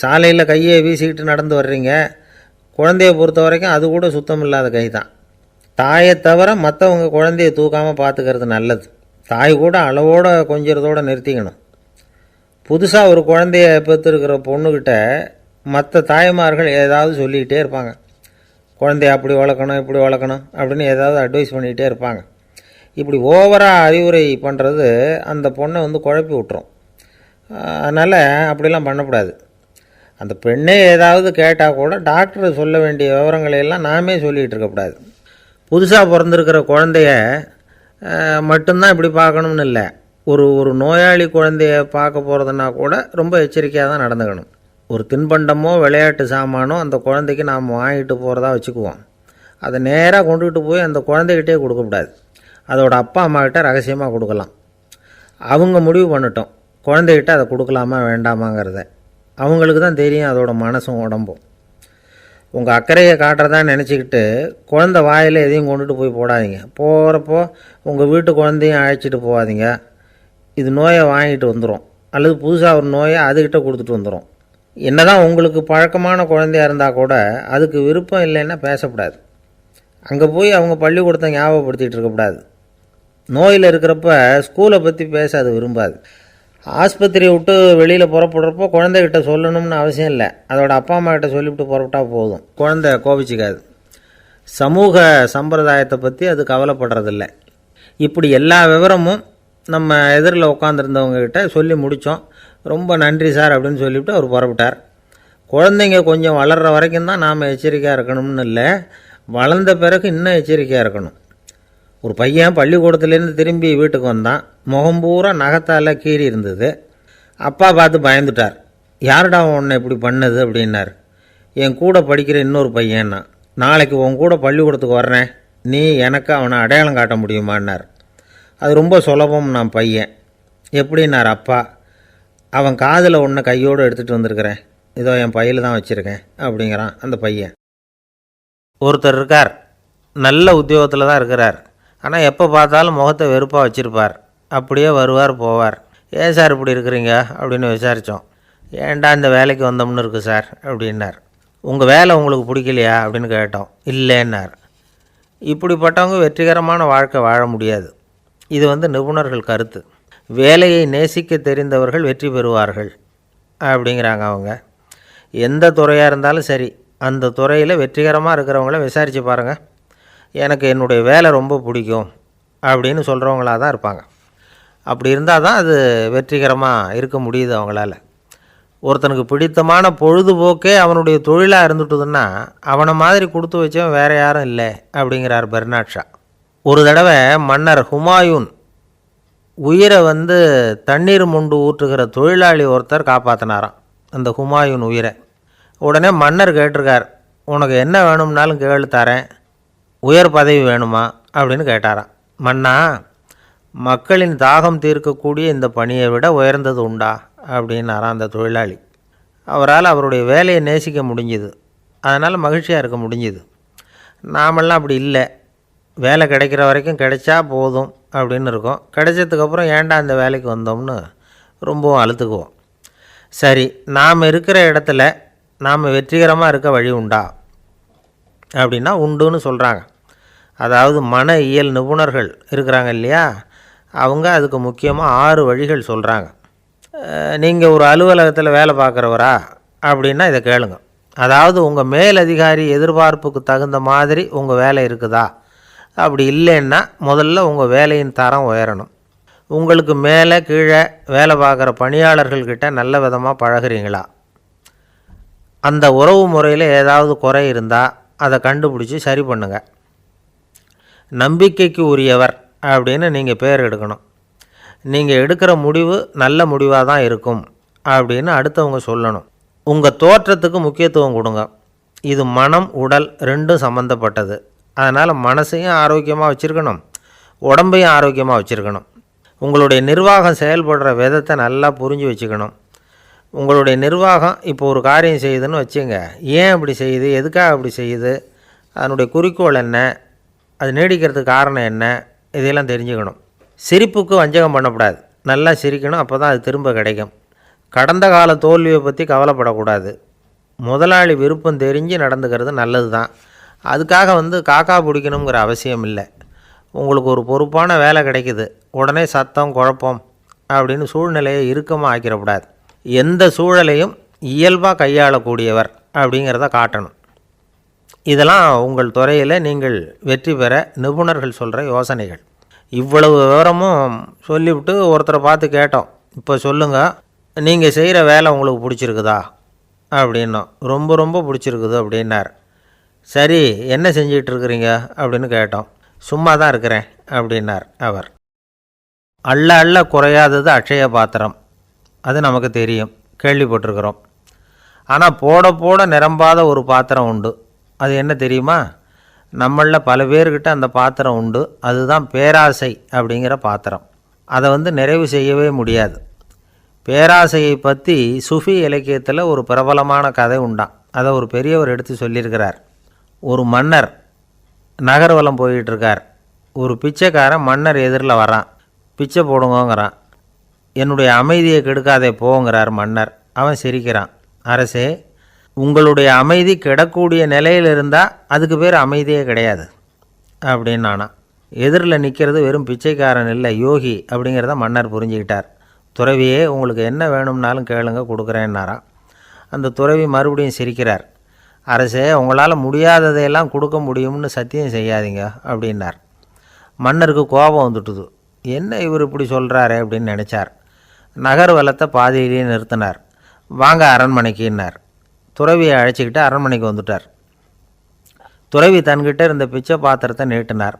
சாலையில் கையை வீசிக்கிட்டு நடந்து வர்றீங்க, குழந்தைய பொறுத்த வரைக்கும் அது கூட சுத்தம் இல்லாத கை தான். தாயை தவிர மற்றவங்க குழந்தைய தூக்காமல் பார்த்துக்கிறது நல்லது. தாய் கூட அளவோடு கொஞ்சிறதோடு நிறுத்திக்கணும். புதுசாக ஒரு குழந்தைய பெற்றிருக்கிற பொண்ணுக்கிட்ட மற்ற தாய்மார்கள் ஏதாவது சொல்லிக்கிட்டே இருப்பாங்க. குழந்தைய அப்படி வளர்க்கணும் இப்படி வளர்க்கணும் அப்படின்னு ஏதாவது அட்வைஸ் பண்ணிக்கிட்டே இருப்பாங்க. இப்படி ஓவராக அறிவுரை பண்ணுறது அந்த பொண்ணை குழப்பி விட்டுரும். அதனால் அப்படிலாம் பண்ணக்கூடாது. அந்த பெண்ணே ஏதாவது கேட்டால் கூட டாக்டர் சொல்ல வேண்டிய விவரங்களையெல்லாம் நாமே சொல்லிகிட்டு இருக்கக்கூடாது. புதுசாக பிறந்திருக்கிற குழந்தைய மட்டும்தான் இப்படி பார்க்கணும்னு இல்லை. ஒரு நோயாளி குழந்தைய பார்க்க போகிறதுனா கூட ரொம்ப எச்சரிக்கையாக தான் நடந்துக்கணும். ஒரு தின்பண்டமோ விளையாட்டு சாமானோ அந்த குழந்தைக்கு நாம் வாங்கிட்டு போகிறதா வச்சுக்குவோம். அதை நேராக கொண்டுகிட்டு போய் அந்த குழந்தைகிட்டே கொடுக்கக்கூடாது. அதோட அப்பா அம்மாக்கிட்ட ரகசியமாக கொடுக்கலாம். அவங்க முடிவு பண்ணட்டும் குழந்தைகிட்ட அதை கொடுக்கலாமா வேண்டாமாங்கிறத. அவங்களுக்கு தான் தெரியும் அதோட மனசும் உடம்பும். உங்கள் அக்கறையை காட்டுறதா நினச்சிக்கிட்டு குழந்தை வாயில் எதையும் கொண்டுட்டு போய் போடாதீங்க. போகிறப்போ உங்கள் வீட்டு குழந்தையும் அழைச்சிட்டு போகாதீங்க. இது நோயை வாங்கிட்டு வந்துடும், அல்லது புதுசாக ஒரு நோயை அதுக்கிட்ட கொடுத்துட்டு வந்துடும். என்னதான் உங்களுக்கு பழக்கமான குழந்தையாக இருந்தால் கூட அதுக்கு விருப்பம் இல்லைன்னா பேசக்கூடாது. அங்கே போய் அவங்க பள்ளிக்கூடத்தை ஞாபகப்படுத்திகிட்டு இருக்கக்கூடாது. நோயில் இருக்கிறப்ப ஸ்கூலை பற்றி பேச அது விரும்பாது. ஆஸ்பத்திரியை விட்டு வெளியில் புறப்படுறப்போ குழந்தைகிட்ட சொல்லணும்னு அவசியம் இல்லை. அதோட அப்பா அம்மா கிட்ட சொல்லிவிட்டு புறப்பட்டா போதும், குழந்தை கோபிச்சிக்காது. சமூக சம்பிரதாயத்தை பற்றி அது கவலைப்படுறதில்லை. இப்படி எல்லா விவரமும் நம்ம எதிரில் உட்காந்துருந்தவங்ககிட்ட சொல்லி முடித்தோம். ரொம்ப நன்றி சார் அப்படின்னு சொல்லிவிட்டு அவர் புறப்பட்டார். குழந்தைங்க கொஞ்சம் வளர்கிற வரைக்கும் தான் நாம் எச்சரிக்கையாக இருக்கணும்னு இல்லை, வளர்ந்த பிறகு இன்னும் எச்சரிக்கையாக இருக்கணும். ஒரு பையன் பள்ளிக்கூடத்துலேருந்து திரும்பி வீட்டுக்கு வந்தான். முகம் பூரா நகத்தால் கீறி இருந்தது. அப்பா பார்த்து பயந்துட்டார். யாருடா உன்னை இப்படி பண்ணது அப்படின்னார். என் கூட படிக்கிற இன்னொரு பையன்னா. நாளைக்கு உன் கூட பள்ளிக்கூடத்துக்கு வர்றேன், நீ எனக்கு அவனை அடையாளம் காட்ட முடியுமான்னார். அது ரொம்ப சுலபம் நான் பையன். எப்படின்னார் அப்பா. அவன் காதில் ஒன்று கையோடு எடுத்துகிட்டு வந்திருக்கிறேன், இதோ என் பையில் தான் வச்சுருக்கேன் அப்படிங்கிறான் அந்த பையன். ஒருத்தர் இருக்கார், நல்ல உத்தியோகத்தில் தான் இருக்கிறார். ஆனால் எப்போ பார்த்தாலும் முகத்தை வெறுப்பாக வச்சுருப்பார். அப்படியே வருவார் போவார். ஏன் சார் இப்படி இருக்கிறீங்க அப்படின்னு விசாரித்தோம். ஏன்டா இந்த வேலைக்கு வந்தோம்னு இருக்குது சார் அப்படின்னார். உங்கள் வேலை உங்களுக்கு பிடிக்கலையா அப்படின்னு கேட்டோம். இல்லைன்னார். இப்படிப்பட்டவங்க வெற்றிகரமான வாழ்க்கை வாழ முடியாது. இது நிபுணர்கள் கருத்து. வேலையை நேசிக்க தெரிந்தவர்கள் வெற்றி பெறுவார்கள் அப்படிங்கிறாங்க அவங்க. எந்த துறையாக இருந்தாலும் சரி, அந்த துறையில் வெற்றிகரமாக இருக்கிறவங்கள விசாரித்து பாருங்கள். எனக்கு என்னுடைய வேலை ரொம்ப பிடிக்கும் அப்படின்னு சொல்கிறவங்களாக தான் இருப்பாங்க. அப்படி இருந்தால் தான் அது வெற்றிகரமாக இருக்க முடியுது அவங்களால. ஒருத்தனுக்கு பிடித்தமான பொழுதுபோக்கே அவனுடைய தொழிலாக இருந்துட்டுதுன்னா அவனை மாதிரி கொடுத்து வச்சவன் வேறு யாரும் இல்லை அப்படிங்கிறார் பெர்னாட் ஷா. ஒரு தடவை மன்னர் ஹுமாயூன் உயிரை தண்ணீர் மொண்டு ஊற்றுகிற தொழிலாளி ஒருத்தர் காப்பாற்றினாராம் அந்த ஹுமாயூன் உயிரை. உடனே மன்னர் கேட்டிருக்கார், உனக்கு என்ன வேணும்னாலும் கேளு தரேன், உயர் பதவி வேணுமா அப்படின்னு கேட்டாராம். மன்னா, மக்களின் தாகம் தீர்க்கக்கூடிய இந்த பணியை விட உயர்ந்தது உண்டா அப்படின்னாராம் அந்த தொழிலாளி. அவரால் அவருடைய வேலையை நேசிக்க முடிஞ்சுது, அதனால் மகிழ்ச்சியாக இருக்க முடிஞ்சுது. நாமெல்லாம் அப்படி இல்லை. வேலை கிடைக்கிற வரைக்கும் கிடைச்சா போதும் அப்படின்னு இருக்கோம். கிடைச்சதுக்கப்புறம் ஏன்டா இந்த வேலைக்கு வந்தோம்னு ரொம்பவும் அழுத்துக்குவோம். சரி, நாம் இருக்கிற இடத்துல நாம் வெற்றிகரமாக இருக்க வழி உண்டா அப்படின்னா உண்டுன்னு சொல்கிறாங்க. அதாவது மன இயல் நிபுணர்கள் இருக்கிறாங்க இல்லையா, அவங்க அதுக்கு முக்கியமாக 6 வழிகள் சொல்கிறாங்க. நீங்கள் ஒரு அலுவலகத்தில் வேலை பார்க்குறவரா அப்படின்னா இதை கேளுங்க. அதாவது உங்கள் மேலதிகாரி எதிர்பார்ப்புக்கு தகுந்த மாதிரி உங்கள் வேலை இருக்குதா? அப்படி இல்லைன்னா முதல்ல உங்கள் வேலையின் தரம் உயரணும். உங்களுக்கு மேலே கீழே வேலை பார்க்குற பணியாளர்கள்கிட்ட நல்ல விதமாக பழகுறீங்களா? அந்த உறவு முறையில் ஏதாவது குறை இருந்தால் அதை கண்டுபிடிச்சி சரி பண்ணுங்கள். நம்பிக்கைக்கு உரியவர் அப்படின்னு நீங்கள் பேர் எடுக்கணும். நீங்கள் எடுக்கிற முடிவு நல்ல முடிவாக தான் இருக்கும் அப்படின்னு அடுத்தவங்க சொல்லணும். உங்கள் தோற்றத்துக்கு முக்கியத்துவம் கொடுங்க. இது மனம் உடல் ரெண்டும் சம்மந்தப்பட்டது. அதனால் மனசையும் ஆரோக்கியமாக வச்சுருக்கணும், உடம்பையும் ஆரோக்கியமாக வச்சுருக்கணும். உங்களுடைய நிர்வாகம் செயல்படுற விதத்தை நல்லா புரிஞ்சு வச்சுக்கணும். உங்களுடைய நிர்வாகம் இப்போ ஒரு காரியம் செய்யுதுன்னு வச்சுங்க, ஏன் அப்படி செய்யுது, எதுக்காக அப்படி செய்யுது, அதனுடைய குறிக்கோள் என்ன, அது நீடிக்கிறதுக்கு காரணம் என்ன, இதையெல்லாம் தெரிஞ்சுக்கணும். சிரிப்புக்கு வஞ்சகம் பண்ணக்கூடாது. நல்லா சிரிக்கணும், அப்போ தான் அது திரும்ப கிடைக்கும். கடந்த கால தோல்வியை பற்றி கவலைப்படக்கூடாது. முதலாளி விருப்பம் தெரிஞ்சு நடந்துக்கிறது நல்லது தான். அதுக்காக காக்கா பிடிக்கணுங்கிற அவசியம் இல்லை. உங்களுக்கு ஒரு பொறுப்பான வேலை கிடைக்குது, உடனே சத்தம் குழப்பம் அப்படின்னு சூழ்நிலையை இறுக்கமாக ஆக்கிடக்கூடாது. எந்த சூழலையும் இயல்பாக கையாளக்கூடியவர் அப்படிங்கிறத காட்டணும். இதெல்லாம் உங்கள் துறையில் நீங்கள் வெற்றி பெற நிபுணர்கள் சொல்கிற யோசனைகள். இவ்வளவு விவரமும் சொல்லிவிட்டு ஒருத்தரை பார்த்து கேட்டோம், இப்போ சொல்லுங்கள், நீங்கள் செய்கிற வேலை உங்களுக்கு பிடிச்சிருக்குதா அப்படின்னோம். ரொம்ப ரொம்ப பிடிச்சிருக்குது அப்படின்னார். சரி, என்ன செஞ்சிகிட்ருக்குறீங்க அப்படின்னு கேட்டோம். சும்மா தான் இருக்கிறேன் அப்படின்னார் அவர். அள்ள அள்ள குறையாதது அட்சய பாத்திரம், அது நமக்கு தெரியும், கேள்விப்பட்டிருக்கிறோம். ஆனால் போட போட நிரம்பாத ஒரு பாத்திரம் உண்டு. அது என்ன தெரியுமா? நம்மளில் பல பேர்கிட்ட அந்த பாத்திரம் உண்டு. அதுதான் பேராசை அப்படிங்கிற பாத்திரம். அதை நிறைவு செய்யவே முடியாது. பேராசையை பற்றி சுஃபி இலக்கியத்தில் ஒரு பிரபலமான கதை உண்டாம். அதை ஒரு பெரியவர் எடுத்து சொல்லியிருக்கிறார். ஒரு மன்னர் நகர்வலம் போயிட்டுருக்கார். ஒரு பிச்சைக்காரன் மன்னர் எதிரில் வரான். பிச்சை போடுங்கங்கிறான். என்னுடைய அமைதியை கெடுக்காதே போங்கிறார் மன்னர். அவன் சிரிக்கிறான். அரசே, உங்களுடைய அமைதி கெடக்கூடிய நிலையில் இருந்தால் அதுக்கு பேர் அமைதியே கிடையாது அப்படின்னு நானா. எதிரில் நிற்கிறது வெறும் பிச்சைக்காரன் இல்லை, யோகி அப்படிங்கிறத மன்னர் புரிஞ்சுக்கிட்டார். துறவியே, உங்களுக்கு என்ன வேணும்னாலும் கேளுங்க, கொடுக்குறேன்னாராம். அந்த துறவி மறுபடியும் சிரிக்கிறார். அரசே, உங்களால் முடியாததையெல்லாம் கொடுக்க முடியும்னு சத்தியம் செய்யாதீங்க அப்படின்னார். மன்னருக்கு கோபம் வந்துட்டுது. என்ன இவர் இப்படி சொல்கிறாரே அப்படின்னு நினச்சார். நகர்வலத்தை பாதியிலேயே நிறுத்தினார். வாங்க அரண்மனைக்குன்னார். துறவியை அழைச்சிக்கிட்டு அரண்மனைக்கு வந்துட்டார். துறவி தன்கிட்ட இருந்த பிச்சை பாத்திரத்தை நீட்டினார்.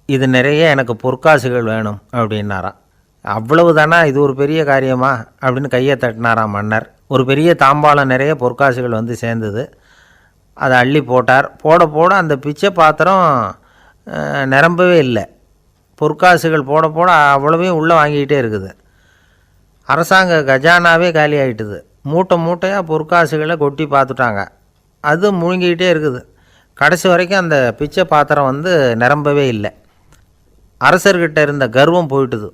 இது நிறைய எனக்கு பொற்காசுகள் வேணும் அப்படின்னாராம். அவ்வளவு தானா, இது ஒரு பெரிய காரியமா அப்படின்னு கையை தட்டினாராம் மன்னர். ஒரு பெரிய தாம்பாளம் நிறைய பொற்காசுகள் சேர்ந்தது. அதை அள்ளி போட்டார். போட போட அந்த பிச்சை பாத்திரம் நிரம்பவே இல்லை. பொற்காசுகள் போட போட அவ்வளவையும் உள்ளே வாங்கிக்கிட்டே இருக்குது. அரசாங்க கஜானாவே காலி ஆகிட்டுது. மூட்டை மூட்டையாக பொற்காசுகளை கொட்டி பார்த்துட்டாங்க. அது முழுங்கிக்கிட்டே இருக்குது. கடைசி வரைக்கும் அந்த பிச்சை பாத்திரம் நிரம்பவே இல்லை. அரசர்கிட்ட இருந்த கர்வம் போயிட்டுது.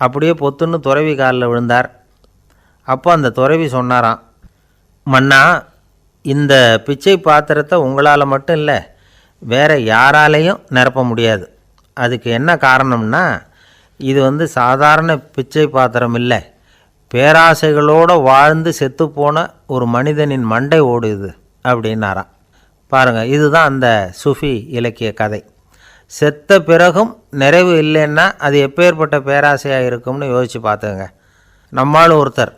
அப்படியே பொத்துன்னு துறவி காலில் விழுந்தார். அப்போ அந்த துறவி சொன்னாராம், மன்னா, இந்த பிச்சை பாத்திரத்தை உங்களால் மட்டும் இல்லை, வேறு யாராலையும் நிரப்ப முடியாது. அதுக்கு என்ன காரணம்னா, இது சாதாரண பிச்சை பாத்திரம் இல்லை, பேராசைகளோடு வாழ்ந்து செத்துப்போன ஒரு மனிதனின் மண்டை ஓடுது அப்படின்னாராம். பாருங்கள், இதுதான் அந்த சுஃபி இலக்கிய கதை. செத்த பிறகும் நிறைவு இல்லைன்னா அது எப்பேற்பட்ட பேராசையாக இருக்கும்னு யோசித்து பார்த்துங்க. நம்மால் ஒருத்தர்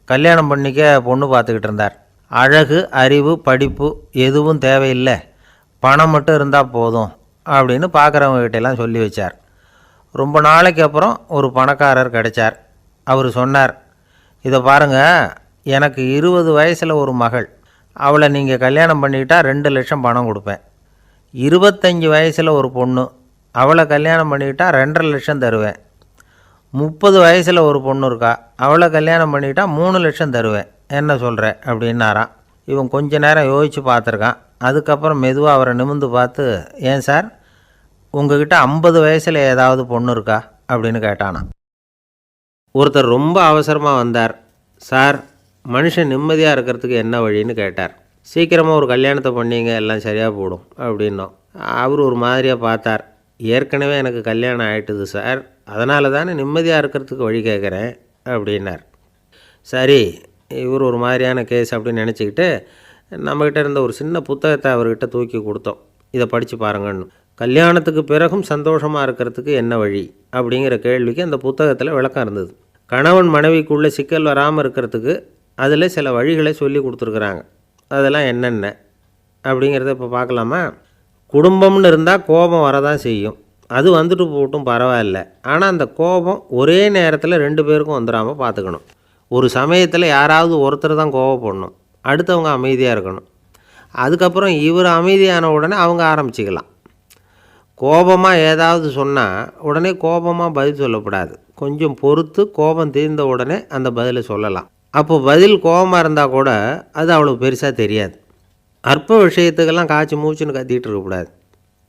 கல்யாணம் பண்ணிக்க பொண்ணு பார்த்துக்கிட்டு இருந்தார். அழகு, அறிவு, படிப்பு எதுவும் தேவையில்லை, பணம் மட்டும் இருந்தால் போதும் அப்படின்னு பார்க்குறவங்ககிட்டெல்லாம் சொல்லி வச்சார். ரொம்ப நாளைக்கு அப்புறம் ஒரு பணக்காரர் கிடைச்சார். அவர் சொன்னார், இதை பாருங்கள், எனக்கு 20 வயசில் ஒரு மகள், அவளை நீங்கள் கல்யாணம் பண்ணிக்கிட்டா 2 லட்சம் பணம் கொடுப்பேன். 25 வயசில் ஒரு பொண்ணு, அவளை கல்யாணம் பண்ணிக்கிட்டா 2.5 லட்சம் தருவேன். 30 வயசில் ஒரு பொண்ணு இருக்கா, அவளை கல்யாணம் பண்ணிக்கிட்டா 3 லட்சம் தருவேன். என்ன சொல்கிறேன் அப்படின்னாராம். இவன் கொஞ்ச நேரம் யோசித்து பார்த்துருக்கான். அதுக்கப்புறம் மெதுவாக அவரை நிமிர்ந்து பார்த்து, ஏன் சார், உங்ககிட்ட 50 வயசில் ஏதாவது பொண்ணு இருக்கா அப்படின்னு கேட்டானா. ஒருத்தர் ரொம்ப அவசரமாக வந்தார். சார், மனுஷன் நிம்மதியாக இருக்கிறதுக்கு என்ன வழின்னு கேட்டார். சீக்கிரமாக ஒரு கல்யாணத்தை பண்ணிங்க, எல்லாம் சரியாக போடும் அப்படின்னோம். அவர் ஒரு மாதிரியாக பார்த்தார். ஏற்கனவே எனக்கு கல்யாணம் ஆகிட்டுது சார், அதனால தானே நிம்மதியாக இருக்கிறதுக்கு வழி கேட்குறேன் அப்படின்னார். சரி, இவர் ஒரு மாதிரியான கேஸ் அப்படின்னு நினச்சிக்கிட்டு நம்மக்கிட்ட இருந்த ஒரு சின்ன புத்தகத்தை அவர்கிட்ட தூக்கி கொடுத்தோம். இதை படித்து பாருங்கன்னு. கல்யாணத்துக்கு பிறகும் சந்தோஷமாக இருக்கிறதுக்கு என்ன வழி அப்படிங்கிற கேள்விக்கு அந்த புத்தகத்தில் விளக்கம் இருந்தது. கணவன் மனைவிக்குள்ளே சிக்கல் வராமல் இருக்கிறதுக்கு அதில் சில வழிகளை சொல்லி கொடுத்துருக்குறாங்க. அதெல்லாம் என்னென்ன அப்படிங்கிறத இப்போ பார்க்கலாமா? குடும்பம்னு இருந்தால் கோபம் வரதான் செய்யும். அது வந்துட்டு போட்டும் பரவாயில்ல. ஆனால் அந்த கோபம் ஒரே நேரத்தில் 2 பேருக்கும் வந்துடாமல் பார்த்துக்கணும். ஒரு சமயத்தில் யாராவது ஒருத்தர் தான் கோபப்படணும், அடுத்தவங்க அமைதியாக இருக்கணும். அதுக்கப்புறம் இவர் அமைதியான உடனே அவங்க ஆரம்பிச்சிக்கலாம். கோபமாக ஏதாவது சொன்னால் உடனே கோபமாக பதில் சொல்லக்கூடாது. கொஞ்சம் பொறுத்து கோபம் தீர்ந்த உடனே அந்த பதிலை சொல்லலாம். அப்போ பதில் கோபமாக இருந்தால் கூட அது அவ்வளோ பெருசாக தெரியாது. அற்ப விஷயத்துக்கெல்லாம் காய்ச்சி மூச்சுன்னு கத்திகிட்டு இருக்கக்கூடாது.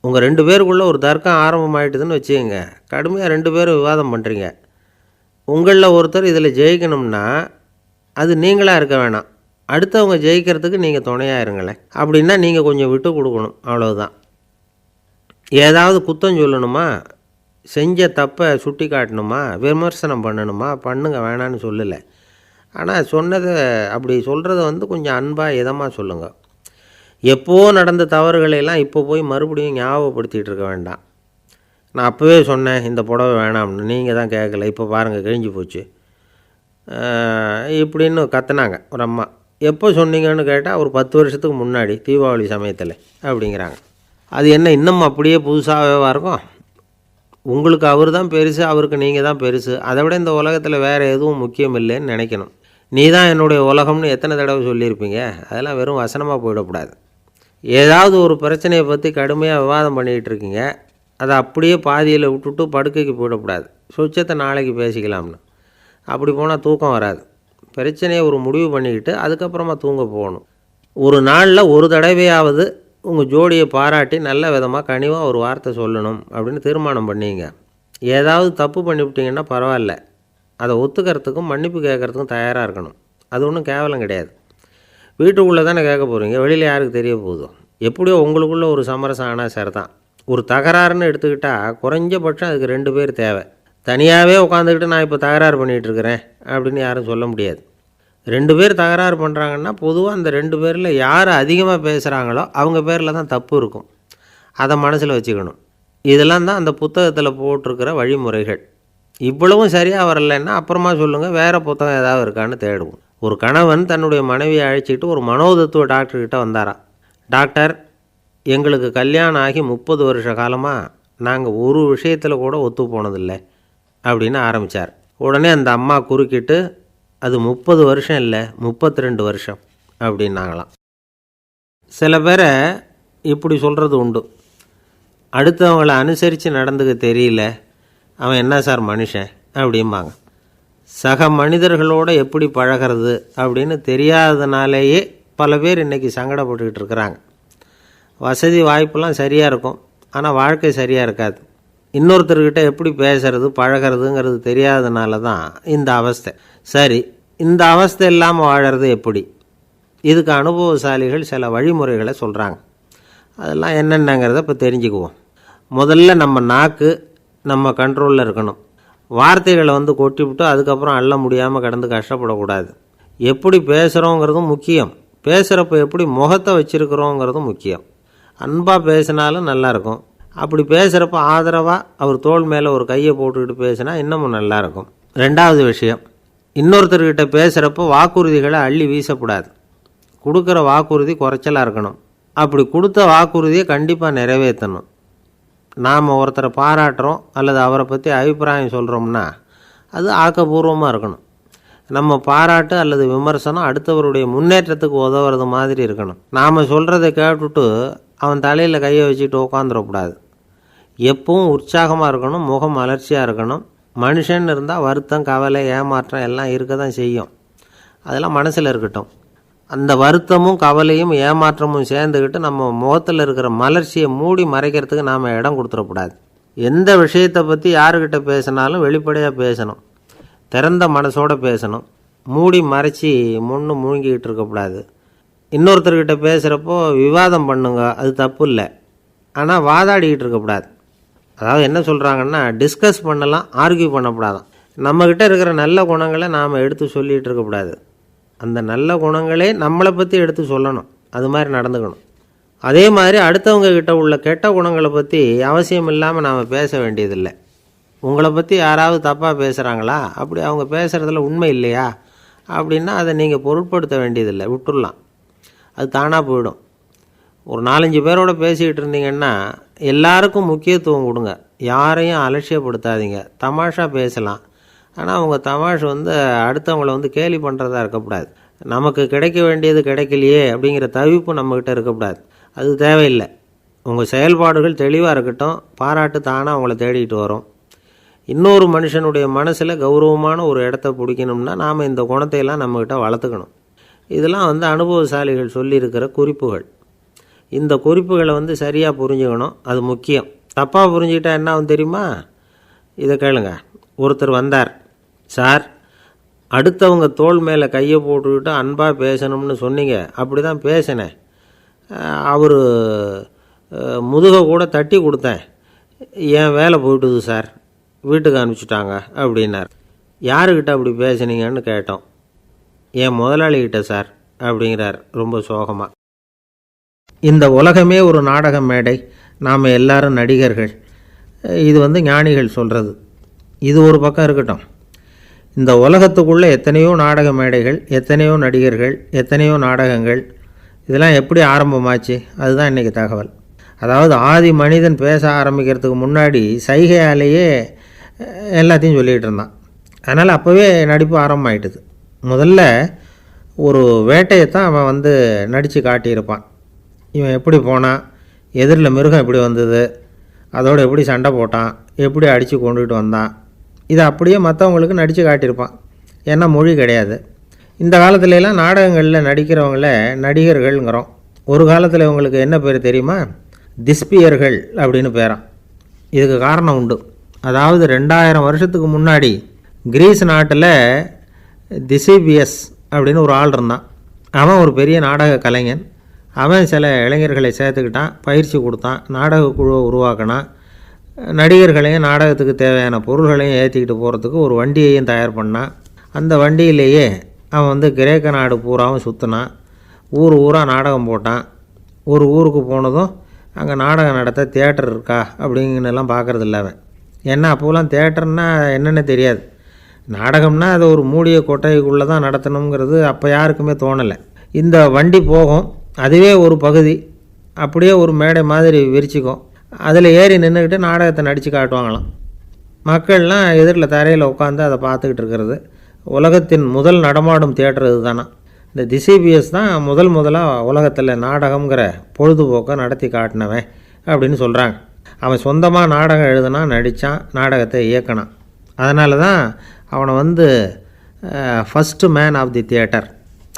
உங்கள் 2 பேருக்குள்ளே ஒரு தர்க்கம் ஆரம்பமாயிட்டுதுன்னு வச்சுக்கோங்க. கடுமையாக 2 பேரும் விவாதம் பண்ணுறீங்க. உங்களில் ஒருத்தர் இதில் ஜெயிக்கணும்னா அது நீங்களாக இருக்க வேணாம், அடுத்தவங்க ஜெயிக்கிறதுக்கு நீங்கள் துணையாக இருங்களேன். அப்படின்னா நீங்கள் கொஞ்சம் விட்டு கொடுக்கணும், அவ்வளவுதான். ஏதாவது குத்தம் சொல்லணுமா, செஞ்ச தப்பை சுட்டி காட்டணுமா, விமர்சனம் பண்ணணுமா, பண்ணுங்க, வேணான்னு சொல்லலை. ஆனால் சொன்னதை அப்படி சொல்கிறத கொஞ்சம் அன்பாக இதமாக சொல்லுங்கள். எப்போ நடந்த தவறுகளையெல்லாம் இப்போ போய் மறுபடியும் ஞாபகப்படுத்திகிட்டு இருக்க வேண்டாம். நான் அப்போவே சொன்னேன் இந்த புடவை வேணாம்னு, நீங்கள் தான் கேட்கல, இப்போ பாருங்கள் கிழிஞ்சு போச்சு இப்படின்னு கத்துனாங்க ஒரு அம்மா. எப்போ சொன்னீங்கன்னு கேட்டால் ஒரு 10 வருஷத்துக்கு முன்னாடி தீபாவளி சமயத்தில் அப்படிங்கிறாங்க. அது என்ன இன்னும் அப்படியே புதுசாகவே இருக்கும்? உங்களுக்கு அவர் தான் பெருசு, அவருக்கு நீங்கள் தான் பெருசு. அதை விட இந்த உலகத்தில் வேறு எதுவும் முக்கியம் இல்லைன்னு நினைக்கணும். நீ தான் என்னுடைய உலகம்னு எத்தனை தடவை சொல்லியிருப்பீங்க? அதெல்லாம் வெறும் வசனமாக போயிடக்கூடாது. ஏதாவது ஒரு பிரச்சனையை பற்றி கடுமையாக விவாதம் பண்ணிக்கிட்டு இருக்கீங்க, அதை அப்படியே பாதியில் விட்டுட்டு படுக்கைக்கு போயிடக்கூடாது. சொச்சத்தை நாளைக்கு பேசிக்கலாம்னு. அப்படி போனால் தூக்கம் வராது. பிரச்சனையை ஒரு முடிவு பண்ணிக்கிட்டு அதுக்கப்புறமா தூங்க போகணும். ஒரு நாளில் ஒரு தடவையாவது உங்கள் ஜோடியை பாராட்டி நல்ல விதமாக கனிவாக ஒரு வார்த்தை சொல்லணும் அப்படின்னு தீர்மானம் பண்ணிங்க. ஏதாவது தப்பு பண்ணிவிட்டீங்கன்னா பரவாயில்ல, அதை ஒத்துக்கிறதுக்கும் மன்னிப்பு கேட்குறதுக்கும் தயாராக இருக்கணும். அது ஒன்றும் கேவலம் கிடையாது. வீட்டுக்குள்ளே தானே கேட்க போகிறீங்க, வெளியில் யாருக்கு தெரிய போகுதோ? எப்படியோ உங்களுக்குள்ளே ஒரு சமரசம் ஆனால் சரிதான். ஒரு தகராறுன்னு எடுத்துக்கிட்டால் குறைஞ்சபட்சம் அதுக்கு 2 பேர் தேவை. தனியாகவே உட்காந்துக்கிட்டு நான் இப்போ தகராறு பண்ணிகிட்டு இருக்கிறேன் அப்படின்னு யாரும் சொல்ல முடியாது. 2 பேர் தகராறு பண்ணுறாங்கன்னா பொதுவாக அந்த 2 பேரில் யார் அதிகமாக பேசுகிறாங்களோ அவங்க பேரில் தான் தப்பு இருக்கும். அதை மனசில் வச்சுக்கணும். இதெல்லாம் தான் அந்த புத்தகத்தில் போட்டிருக்கிற வழிமுறைகள். இவ்வளவும் சரியாக வரலைன்னா அப்புறமா சொல்லுங்கள், வேறு புத்தகம் ஏதாவது இருக்கான்னு தேடுவோம். ஒரு கணவன் தன்னுடைய மனைவியை அழைச்சிட்டு ஒரு மனோதத்துவ டாக்டர்கிட்ட வந்தாராம். டாக்டர், எங்களுக்கு கல்யாணம் ஆகி 30 வருஷ காலமாக நாங்கள் ஒரு விஷயத்தில் கூட ஒத்து போனதில்லை அப்படின்னு ஆரம்பித்தார். உடனே அந்த அம்மா குறுக்கிட்டு, அது 30 வருஷம் இல்லை 32 வருஷம் அப்படின்னாங்களாம். சில பேரை இப்படி சொல்கிறது உண்டு. அடுத்தவங்களை அனுசரித்து நடந்துக்க தெரியல, அவன் என்ன சார் மனுஷன் அப்படிம்பாங்க. சக மனிதர்களோடு எப்படி பழகிறது அப்படின்னு தெரியாததுனாலேயே பல பேர் இன்றைக்கி சங்கடப்பட்டுக்கிட்டு இருக்கிறாங்க. வசதி வாய்ப்பெல்லாம் சரியாக இருக்கும், ஆனால் வாழ்க்கை சரியாக இருக்காது. இன்னொருத்தர்கிட்ட எப்படி பேசுறது பழகிறதுங்கிறது தெரியாதனால தான் இந்த அவஸ்தை. சரி, இந்த அவஸ்தை இல்லாமல் வாழறது எப்படி? இதுக்கு அனுபவசாலிகள் சில வழிமுறைகளை சொல்கிறாங்க. அதெல்லாம் என்னென்னங்கிறத இப்போ தெரிஞ்சுக்குவோம். முதல்ல நம்ம நாக்கு நம்ம கண்ட்ரோலில் இருக்கணும். வார்த்தைகளை கொட்டிவிட்டு அதுக்கப்புறம் அள்ள முடியாமல் கடந்து கஷ்டப்படக்கூடாது. எப்படி பேசுகிறோங்கிறதும் முக்கியம், பேசுகிறப்ப எப்படி முகத்தை வச்சுருக்கிறோங்கிறதும் முக்கியம். அன்பாக பேசினாலும் நல்லாயிருக்கும். அப்படி பேசுகிறப்ப ஆதரவாக அவர் தோள் மேலே ஒரு கையை போட்டுக்கிட்டு பேசினா இன்னமும் நல்லாயிருக்கும். 2வது விஷயம், இன்னொருத்தர்கிட்ட பேசுகிறப்போ வாக்குறுதிகளை அள்ளி வீசக்கூடாது. கொடுக்குற வாக்குறுதி குறைச்சலாக இருக்கணும். அப்படி கொடுத்த வாக்குறுதியை கண்டிப்பாக நிறைவேற்றணும். நாம் ஒருத்தரை பாராட்டுறோம் அல்லது அவரை பற்றி அபிப்பிராயம் சொல்கிறோம்னா அது ஆக்கப்பூர்வமாக இருக்கணும். நம்ம பாராட்டு அல்லது விமர்சனம் அடுத்தவருடைய முன்னேற்றத்துக்கு உதவுறது மாதிரி இருக்கணும். நாம் சொல்கிறத கேட்டுட்டு அவன் தலையில் கையை வச்சுட்டு உட்காந்துடக்கூடாது. எப்பவும் உற்சாகமாக இருக்கணும், முகம் மலர்ச்சியாக இருக்கணும். மனுஷன் இருந்தால் வருத்தம், கவலை, ஏமாற்றம் எல்லாம் இருக்க தான் செய்யும். அதெல்லாம் மனசில் இருக்கட்டும். அந்த வருத்தமும் கவலையும் ஏமாற்றமும் சேர்ந்துக்கிட்டு நம்ம முகத்தில் இருக்கிற மலர்ச்சியை மூடி மறைக்கிறதுக்கு நாம் இடம் கொடுத்துடக்கூடாது. எந்த விஷயத்தை பற்றி யாருக்கிட்ட பேசினாலும் வெளிப்படையாக பேசணும், திறந்த மனசோடு பேசணும். மூடி மறைச்சி முழுங்கிக்கிட்டு இருக்கக்கூடாது. இன்னொருத்தர்கிட்ட பேசுகிறப்போ விவாதம் பண்ணுங்க, அது தப்பு இல்லை. ஆனால் வாதாடிக்கிட்டு இருக்கக்கூடாது. அதாவது என்ன சொல்கிறாங்கன்னா, டிஸ்கஸ் பண்ணலாம், ஆர்கியூ பண்ணக்கூடாதான். நம்மக்கிட்ட இருக்கிற நல்ல குணங்களை நாம் எடுத்து சொல்லிகிட்டு இருக்கக்கூடாது. அந்த நல்ல குணங்களே நம்மளை பற்றி எடுத்து சொல்லணும். அது மாதிரி நடந்துக்கணும். அதே மாதிரி அடுத்தவங்க கிட்ட உள்ள கெட்ட குணங்களை பற்றி அவசியம் இல்லாமல் நாம் பேச வேண்டியதில்லை. உங்களை பற்றி யாராவது தப்பாக பேசுகிறாங்களா, அப்படி அவங்க பேசுகிறதுல உண்மை இல்லையா அப்படின்னா அதை நீங்கள் பொருட்படுத்த வேண்டியதில்லை, விட்டுடலாம். அது தானாக போயிடும். ஒரு 4-5 பேரோட பேசிக்கிட்டு இருந்தீங்கன்னா எல்லாருக்கும் முக்கியத்துவம் கொடுங்க, யாரையும் அலட்சியப்படுத்தாதீங்க. தமாஷா பேசலாம், ஆனால் அவங்க தமாஷ் அடுத்தவங்கள கேலி பண்ணுறதா இருக்கக்கூடாது. நமக்கு கிடைக்க வேண்டியது கிடைக்கலையே அப்படிங்கிற தவிப்பு நம்மக்கிட்ட இருக்கக்கூடாது. அது தேவையில்லை. உங்கள் செயல்பாடுகள் தெளிவாக இருக்கட்டும், பாராட்டு தானாக அவங்கள தேடிட்டு வரும். இன்னொரு மனுஷனுடைய மனசில் கௌரவமான ஒரு இடத்த பிடிக்கணும்னா நாம் இந்த குணத்தையெல்லாம் நம்மக்கிட்ட வளர்த்துக்கணும். இதெல்லாம் அனுபவசாலிகள் சொல்லியிருக்கிற குறிப்புகள். இந்த குறிப்புகளை சரியாக புரிஞ்சுக்கணும், அது முக்கியம். தப்பாக புரிஞ்சுக்கிட்டா என்ன ஆகும் தெரியுமா? இதை கேளுங்க. ஒருத்தர் வந்தார், சார் அடுத்தவங்க தோள் மேலே கையை போட்டுக்கிட்டு அன்பாக பேசணும்னு சொன்னீங்க, அப்படி தான் பேசினேன். அவர் முதுகை கூட தட்டி கொடுத்தேன், என் வேலை போயிட்டுது சார், வீட்டுக்கு அனுப்பிச்சிட்டாங்க அப்படின்னார். யாருக்கிட்ட அப்படி பேசுனீங்கன்னு கேட்டோம். என் முதலாளிகிட்ட சார் அப்படிங்கிறார் ரொம்ப சோகமாக. இந்த உலகமே ஒரு நாடக மேடை, நாம் எல்லாரும் நடிகர்கள். இது ஞானிகள் சொல்கிறது. இது ஒரு பக்கம் இருக்கட்டும். இந்த உலகத்துக்குள்ளே எத்தனையோ நாடக மேடைகள், எத்தனையோ நடிகர்கள், எத்தனையோ நாடகங்கள். இதெல்லாம் எப்படி ஆரம்பமாச்சு? அதுதான் இன்றைக்கி தகவல். அதாவது ஆதி மனிதன் பேச ஆரம்பிக்கிறதுக்கு முன்னாடி சைகையாலேயே எல்லாத்தையும் சொல்லிகிட்டு இருந்தான். அதனால் அப்போவே நடிப்பு ஆரம்பமாயிட்டுது. முதல்ல ஒரு வேட்டையைத்தான் அவன் நடித்து காட்டியிருப்பான். இவன் எப்படி போனான், எதிரில் மிருகம் எப்படி வந்தது, அதோடு எப்படி சண்டை போட்டான், எப்படி அடித்து கொண்டுகிட்டு வந்தான், இதை அப்படியே மற்றவங்களுக்கு நடித்து காட்டியிருப்பான். ஏன்னா மொழி கிடையாது. இந்த காலத்துலலாம் நாடகங்களில் நடிக்கிறவங்கள நடிகர்கள்ங்கிறோம். ஒரு காலத்தில் இவங்களுக்கு என்ன பேர் தெரியுமா? திஸ்பியர்கள் அப்படின்னு பேரான். இதுக்கு காரணம் உண்டு. அதாவது 2000 வருஷத்துக்கு முன்னாடி கிரீஸ் நாட்டில் திசிபியஸ் அப்படின்னு ஒரு ஆள் இருந்தான். அவன் ஒரு பெரிய நாடக கலைஞன். அவன் சில இளைஞர்களை சேர்த்துக்கிட்டான், பயிற்சி கொடுத்தான், நாடக குழுவை உருவாக்கினான். நடிகர்களையும் நாடகத்துக்கு தேவையான பொருள்களையும் ஏற்றிக்கிட்டு போகிறதுக்கு ஒரு வண்டியையும் தயார் பண்ணான். அந்த வண்டியிலேயே அவன் கிரேக்க நாடு பூராவும் சுற்றினான். ஊராக நாடகம் போட்டான். ஒரு ஊருக்கு போனதும் அங்கே நாடகம் நடத்த தியேட்டர் இருக்கா அப்படிங்கன்னெல்லாம் பார்க்குறதில்ல அவன். ஏன்னா அப்போலாம் தியேட்டர்னா என்னென்னு தெரியாது. நாடகம்னா அது ஒரு மூடிய கொட்டைக்குள்ளே தான் நடத்தணுங்கிறது அப்போ யாருக்குமே தோணலை. இந்த வண்டி போகும், அதுவே ஒரு பகுதி அப்படியே ஒரு மேடை மாதிரி விரிச்சிக்கும். அதில் ஏறி நின்றுக்கிட்டு நாடகத்தை நடித்து காட்டுவாங்களாம். மக்கள்லாம் எதிரில் தரையில் உட்காந்து அதை பார்த்துக்கிட்டு இருக்கிறது. உலகத்தின் முதல் நடமாடும் தியேட்டர் இது தானே. இந்த திசிபியஸ் தான் முதலாக உலகத்தில் நாடகங்கிற பொழுதுபோக்கை நடத்தி காட்டினவன் அப்படின்னு சொல்கிறாங்க. அவன் சொந்தமாக நாடகம் எழுதுனான், நடித்தான், நாடகத்தை இயக்கினான். அதனால தான் அவனை first man of the theatre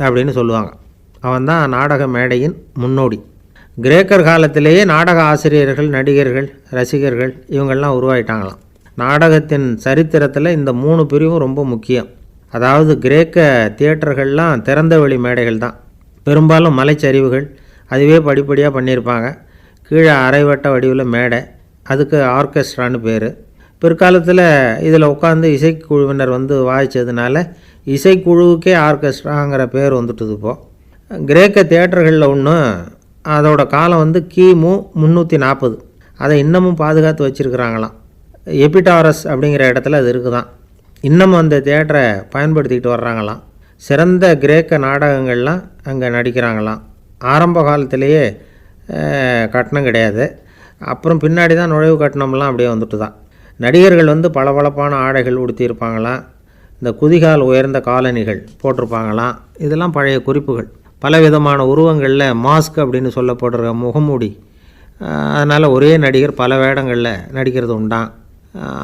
அப்படின்னு சொல்லுவாங்க. அவன் தான் நாடக மேடையின் முன்னோடி. கிரேக்கர் காலத்திலேயே நாடக ஆசிரியர்கள், நடிகர்கள், ரசிகர்கள் இவங்கள்லாம் உருவாயிட்டாங்களாம். நாடகத்தின் சரித்திரத்தில் இந்த 3 பிரிவும் ரொம்ப முக்கியம். அதாவது கிரேக்க தியேட்டர்கள்லாம் திறந்த வெளி மேடைகள் தான். பெரும்பாலும் மலைச்சரிவுகள், அதுவே படிப்படியாக பண்ணியிருப்பாங்க. கீழே அரைவட்ட வடிவில் மேடை, அதுக்கு ஆர்கெஸ்ட்ரான்னு பேர். பிற்காலத்தில் இதில் உட்காந்து இசைக்குழுவினர் வாய்ச்சதுனால இசைக்குழுவுக்கே ஆர்கெஸ்ட்ராங்கிற பேர் வந்துட்டுது. இப்போது கிரேக்க தியேட்டர்களில் ஒன்று, அதோட காலம் கிமு 340. அதை இன்னமும் பாதுகாத்து வச்சுருக்கிறாங்களாம். எபிடாரஸ் அப்படிங்கிற இடத்துல அது இருக்குதான். இன்னமும் அந்த தியேட்டரை பயன்படுத்திக்கிட்டு வர்றாங்களாம். சிறந்த கிரேக்க நாடகங்கள்லாம் அங்கே நடிக்கிறாங்களாம். ஆரம்ப காலத்திலேயே கட்டணம் கிடையாது. அப்புறம் பின்னாடி தான் நுழைவு கட்டணம்லாம் அப்படியே வந்துட்டு தான். நடிகர்கள் பளபளப்பான ஆடைகள் உடுத்தியிருப்பாங்களாம். இந்த குதிகால் உயர்ந்த காலணிகள் போட்டிருப்பாங்களாம். இதெல்லாம் பழைய குறிப்புகள். பலவிதமான உருவங்களில் மாஸ்க் அப்படின்னு சொல்லப்படுற முகமூடி. அதனால் ஒரே நடிகர் பல வேடங்களில் நடிக்கிறது உண்டான்.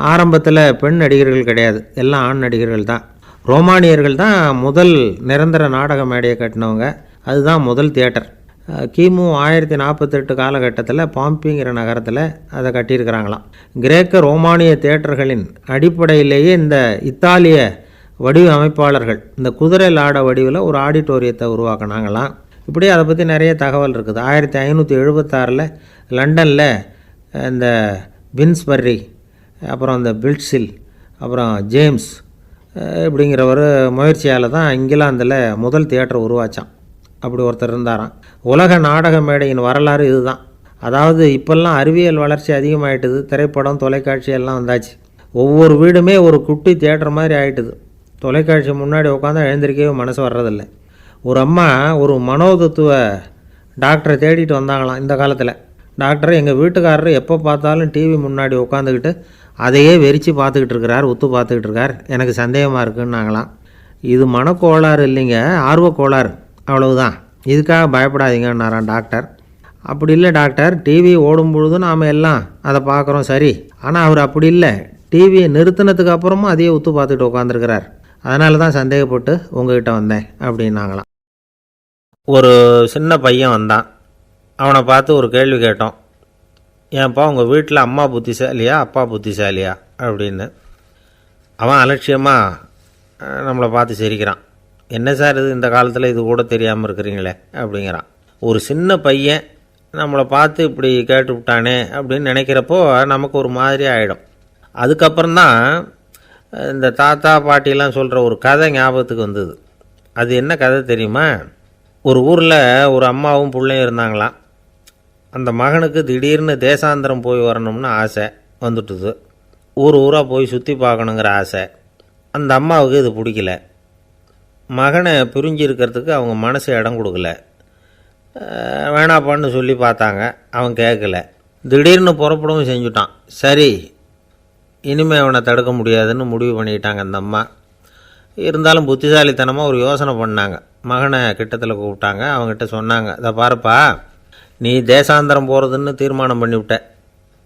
ஆரம்பத்தில் பெண் நடிகர்கள் கிடையாது, எல்லாம் ஆண் நடிகர்கள் தான். ரோமானியர்கள் தான் முதல் நிரந்தர நாடக மேடையை கட்டினவங்க. அதுதான் முதல் தியேட்டர். கிமு 1048 காலகட்டத்தில் பாம்பிங்கிற நகரத்தில் அதை கட்டியிருக்கிறாங்களாம். கிரேக்க ரோமானிய தியேட்டர்களின் அடிப்படையிலேயே இந்த இத்தாலிய வடிவமைப்பாளர்கள் இந்த குதிரை லாட வடிவில் ஒரு ஆடிட்டோரியத்தை உருவாக்கினாங்களாம். இப்படி அதை பற்றி நிறைய தகவல் இருக்குது. 1576 லண்டனில் இந்த பின்ஸ்பர்ரி, அப்புறம் இந்த பில்ட்ஸில், அப்புறம் ஜேம்ஸ் இப்படிங்கிற ஒரு முயற்சியால் தான் இங்கிலாந்தில் முதல் தியேட்டர் உருவாச்சான். அப்படி ஒருத்தர் இருந்தாராம். உலக நாடக மேடையின் வரலாறு இதுதான். அதாவது இப்போல்லாம் அறிவியல் வளர்ச்சி அதிகமாகிட்டுது. திரைப்படம், தொலைக்காட்சி எல்லாம் வந்தாச்சு. ஒவ்வொரு வீடுமே ஒரு குட்டி தியேட்டர் மாதிரி ஆகிட்டுது. தொலைக்காட்சி முன்னாடி உட்காந்து எழுந்திரிக்கவே மனசு வர்றதில்லை. ஒரு அம்மா ஒரு மனோதத்துவ டாக்டரை தேடிட்டு வந்தாங்களாம் இந்த காலத்தில். டாக்டர், எங்கள் வீட்டுக்காரர் எப்போ பார்த்தாலும் டிவி முன்னாடி உட்காந்துக்கிட்டு அதையே வெறிச்சு பார்த்துக்கிட்டு இருக்கிறார், உத்து பார்த்துக்கிட்டு இருக்கார், எனக்கு சந்தேகமாக இருக்குன்னாங்களாம். இது மனக்கோளாறு இல்லைங்க, ஆர்வக்கோளாறு, அவ்வளவுதான், இதுக்காக பயப்படாதீங்கன்னாரான் டாக்டர். அப்படி இல்லை டாக்டர், டிவி ஓடும் பொழுது நாம் எல்லாம் அதை பார்க்குறோம் சரி, ஆனால் அவர் அப்படி இல்லை, டிவியை நிறுத்தினதுக்கு அப்புறமும் அதையே உத்து பார்த்துட்டு உட்காந்துருக்கிறார், அதனால தான் சந்தேகப்பட்டு உங்ககிட்ட வந்தேன் அப்படின்னாங்களாம். ஒரு சின்ன பையன் வந்தான். அவனை பார்த்து ஒரு கேள்வி கேட்டோம். ஏன்ப்பா உங்கள் வீட்டில் அம்மா புத்திசாலியா அப்பா புத்திசாலியா அப்படின்னு. அவன் அலட்சியமாக நம்மளை பார்த்து சிரிக்கிறான். என்ன சார் இது, இந்த காலத்தில் இது கூட தெரியாமல் இருக்கிறீங்களே அப்படிங்கிறான். ஒரு சின்ன பையன் நம்மளை பார்த்து இப்படி கேட்டு விட்டானே அப்படின்னு நினைக்கிறப்போ நமக்கு ஒரு மாதிரி ஆகிடும். அதுக்கப்புறம்தான் இந்த தாத்தா பாட்டிலாம் சொல்கிற ஒரு கதை ஞாபகத்துக்கு வந்தது. அது என்ன கதை தெரியுமா? ஒரு ஊரில் ஒரு அம்மாவும் பிள்ளையும் இருந்தாங்களாம். அந்த மகனுக்கு திடீர்னு தேசாந்திரம் போய் வரணும்னு ஆசை வந்துட்டுது. ஊராக போய் சுற்றி பார்க்கணுங்கிற ஆசை. அந்த அம்மாவுக்கு இது பிடிக்கல. மகனை பிரிஞ்சு இருக்கிறதுக்கு அவங்க மனசு இடம் கொடுக்கல. வேணாப்பான்னு சொல்லி பார்த்தாங்க, அவன் கேட்கல. திடீர்னு புறப்படவும் செஞ்சுட்டான். சரி, இனிமேல் அவனை தடுக்க முடியாதுன்னு முடிவு பண்ணிட்டாங்க அந்த அம்மா. இருந்தாலும் புத்திசாலித்தனமாக ஒரு யோசனை பண்ணாங்க. மகனை கிட்டத்தில் கூப்பிட்டாங்க. அவங்ககிட்ட சொன்னாங்க, இதை பாருப்பா, நீ தேசாந்திரம் போகிறதுன்னு தீர்மானம் பண்ணிவிட்ட,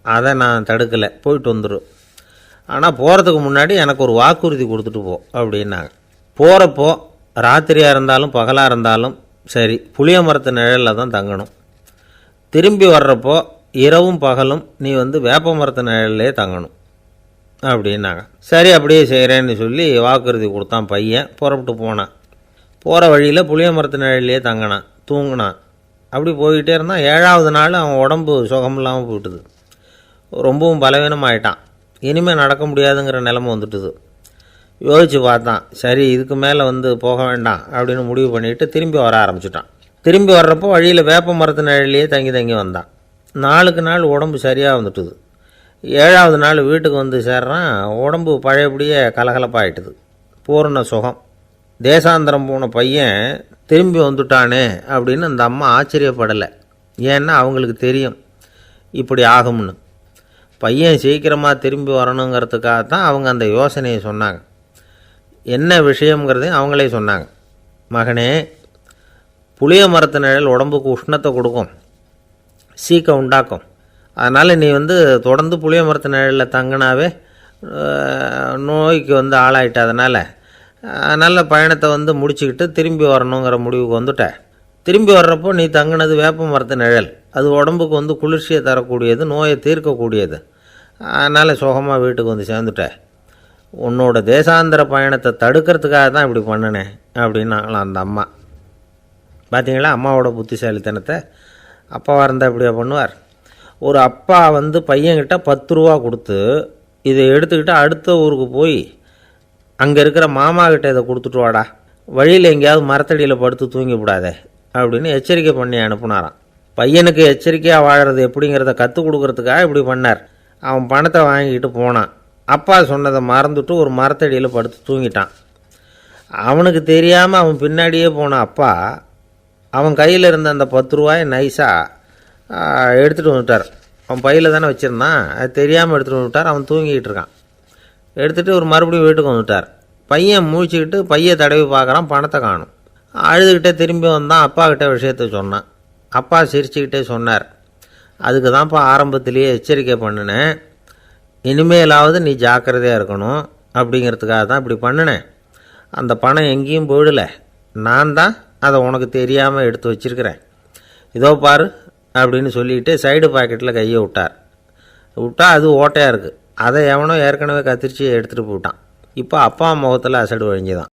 அதை நான் தடுக்கலை, போயிட்டு வந்துடும். ஆனால் போகிறதுக்கு முன்னாடி எனக்கு ஒரு வாக்குறுதி கொடுத்துட்டு போ அப்படின்னாங்க. போகிறப்போ ராத்திரியாக இருந்தாலும் பகலாக இருந்தாலும் சரி, புளிய மரத்து நிழலில் தான் தங்கணும். திரும்பி வர்றப்போ இரவும் பகலும் நீ வேப்ப மரத்து நிழல்லே தங்கணும் அப்படின்னாங்க. சரி, அப்படியே செய்கிறேன்னு சொல்லி வாக்குறுதி கொடுத்தான் பையன். புறப்பட்டு போனான். போகிற வழியில் புளிய மரத்து நிழல்லையே தங்கினான், தூங்கினான். அப்படி போய்கிட்டே இருந்தான். 7ஆவது நாள் அவன் உடம்பு சுகமில்லாமல் போயிட்டுது. ரொம்பவும் பலவீனமாயிட்டான். இனிமேல் நடக்க முடியாதுங்கிற நிலைமை வந்துட்டுது. யோசித்து பார்த்தான். சரி, இதுக்கு மேலே போக வேண்டாம் அப்படின்னு முடிவு பண்ணிவிட்டு திரும்பி வர ஆரம்பிச்சிட்டான். திரும்பி வர்றப்போ வழியில் வேப்ப மரத்து நிழல்லையே தங்கி வந்தான். நாளுக்கு நாள் உடம்பு சரியாக வந்துட்டுது. 7ஆவது நாள் வீட்டுக்கு சேர்றான். உடம்பு பழையபடியே கலகலப்பாயிட்டுது. பூர்ண சுகம். தேசாந்திரம் போன பையன் திரும்பி வந்துட்டானே அப்படின்னு அந்த அம்மா ஆச்சரியப்படலை. ஏன்னா அவங்களுக்கு தெரியும் இப்படி ஆகும்னு. பையன் சீக்கிரமாக திரும்பி வரணுங்கிறதுக்காக தான் அவங்க அந்த யோசனையை சொன்னாங்க. என்ன விஷயங்கிறதையும் அவங்களே சொன்னாங்க. மகனே, புளிய மரத்து நிழல் உடம்புக்கு உஷ்ணத்தை கொடுக்கும், சீக்கம் உண்டாக்கும். அதனால் நீ தொடர்ந்து புளிய மரத்து நிழலில் தங்கினாவே நோய்க்கு ஆளாயிட்ட. அதனால் நல்ல பயணத்தை முடிச்சுக்கிட்டு திரும்பி வரணுங்கிற முடிவுக்கு வந்துட்ட. திரும்பி வர்றப்போ நீ தங்கினது வேப்ப மரத்து நிழல். அது உடம்புக்கு குளிர்ச்சியை தரக்கூடியது, நோயை தீர்க்கக்கூடியது. அதனால் சுகமாக வீட்டுக்கு சேர்ந்துட்ட. உன்னோட தேசாந்திர பயணத்தை தடுக்கிறதுக்காக தான் இப்படி பண்ணினேன் அப்படின்னாங்களாம் அந்த அம்மா. பார்த்தீங்களா அம்மாவோட புத்திசாலித்தனத்தை? அப்பாவாக இருந்தால் இப்படியா பண்ணுவார்? ஒரு அப்பா பையன்கிட்ட 10 ரூபா கொடுத்து இதை எடுத்துக்கிட்டு அடுத்த ஊருக்கு போய் அங்கே இருக்கிற மாமா கிட்ட இதை கொடுத்துட்டு வாடா, வழியில் எங்கேயாவது மரத்தடியில் படுத்து தூங்கி விடாதே அப்படின்னு எச்சரிக்கை பண்ணி அனுப்புனாராம். பையனுக்கு எச்சரிக்கையாக வாழறது எப்படிங்கிறத கற்றுக் கொடுக்கறதுக்காக இப்படி பண்ணார். அவன் பணத்தை வாங்கிக்கிட்டு போனான். அப்பா சொன்னதை மறந்துட்டு ஒரு மரத்தடியில் படுத்து தூங்கிட்டான். அவனுக்கு தெரியாமல் அவன் பின்னாடியே போன அப்பா அவன் கையில் இருந்த அந்த 10 ரூபாயை நைஸாக எடுத்துகிட்டு வந்துட்டார். அவன் பையில் தானே வச்சுருந்தான், அது தெரியாமல் எடுத்துகிட்டு வந்துட்டார். அவன் தூங்கிக்கிட்டு இருக்கான். எடுத்துகிட்டு ஒரு மறுபடியும் வீட்டுக்கு வந்துட்டார். பையன் முழிச்சுக்கிட்டு பையை தடவி பார்க்குறான், பணத்தை காணும். அழுதுகிட்டே திரும்பி வந்தான். அப்பா கிட்ட விஷயத்த சொன்னான். அப்பா சிரிச்சுக்கிட்டே சொன்னார், அதுக்கு தான்ப்பா ஆரம்பத்திலேயே எச்சரிக்கை பண்ணினேன், இனிமேலாவது நீ ஜாக்கிரதையாக இருக்கணும் அப்படிங்கிறதுக்காக தான் இப்படி பண்ணினேன். அந்த பணம் எங்கேயும் போயிடலை, நான் தான் அதை உனக்கு தெரியாமல் எடுத்து வச்சிருக்கிறேன். இதோ பாரு அப்படின்னு சொல்லிக்கிட்டு சைடு பாக்கெட்டில் கையை விட்டால் அது ஓட்டையாக இருக்குது. அதை எவனோ ஏற்கனவே கத்திரிச்சு எடுத்துகிட்டு போயிட்டான். இப்போ அப்பா முகத்தில் அசடு வழிஞ்சுதான்.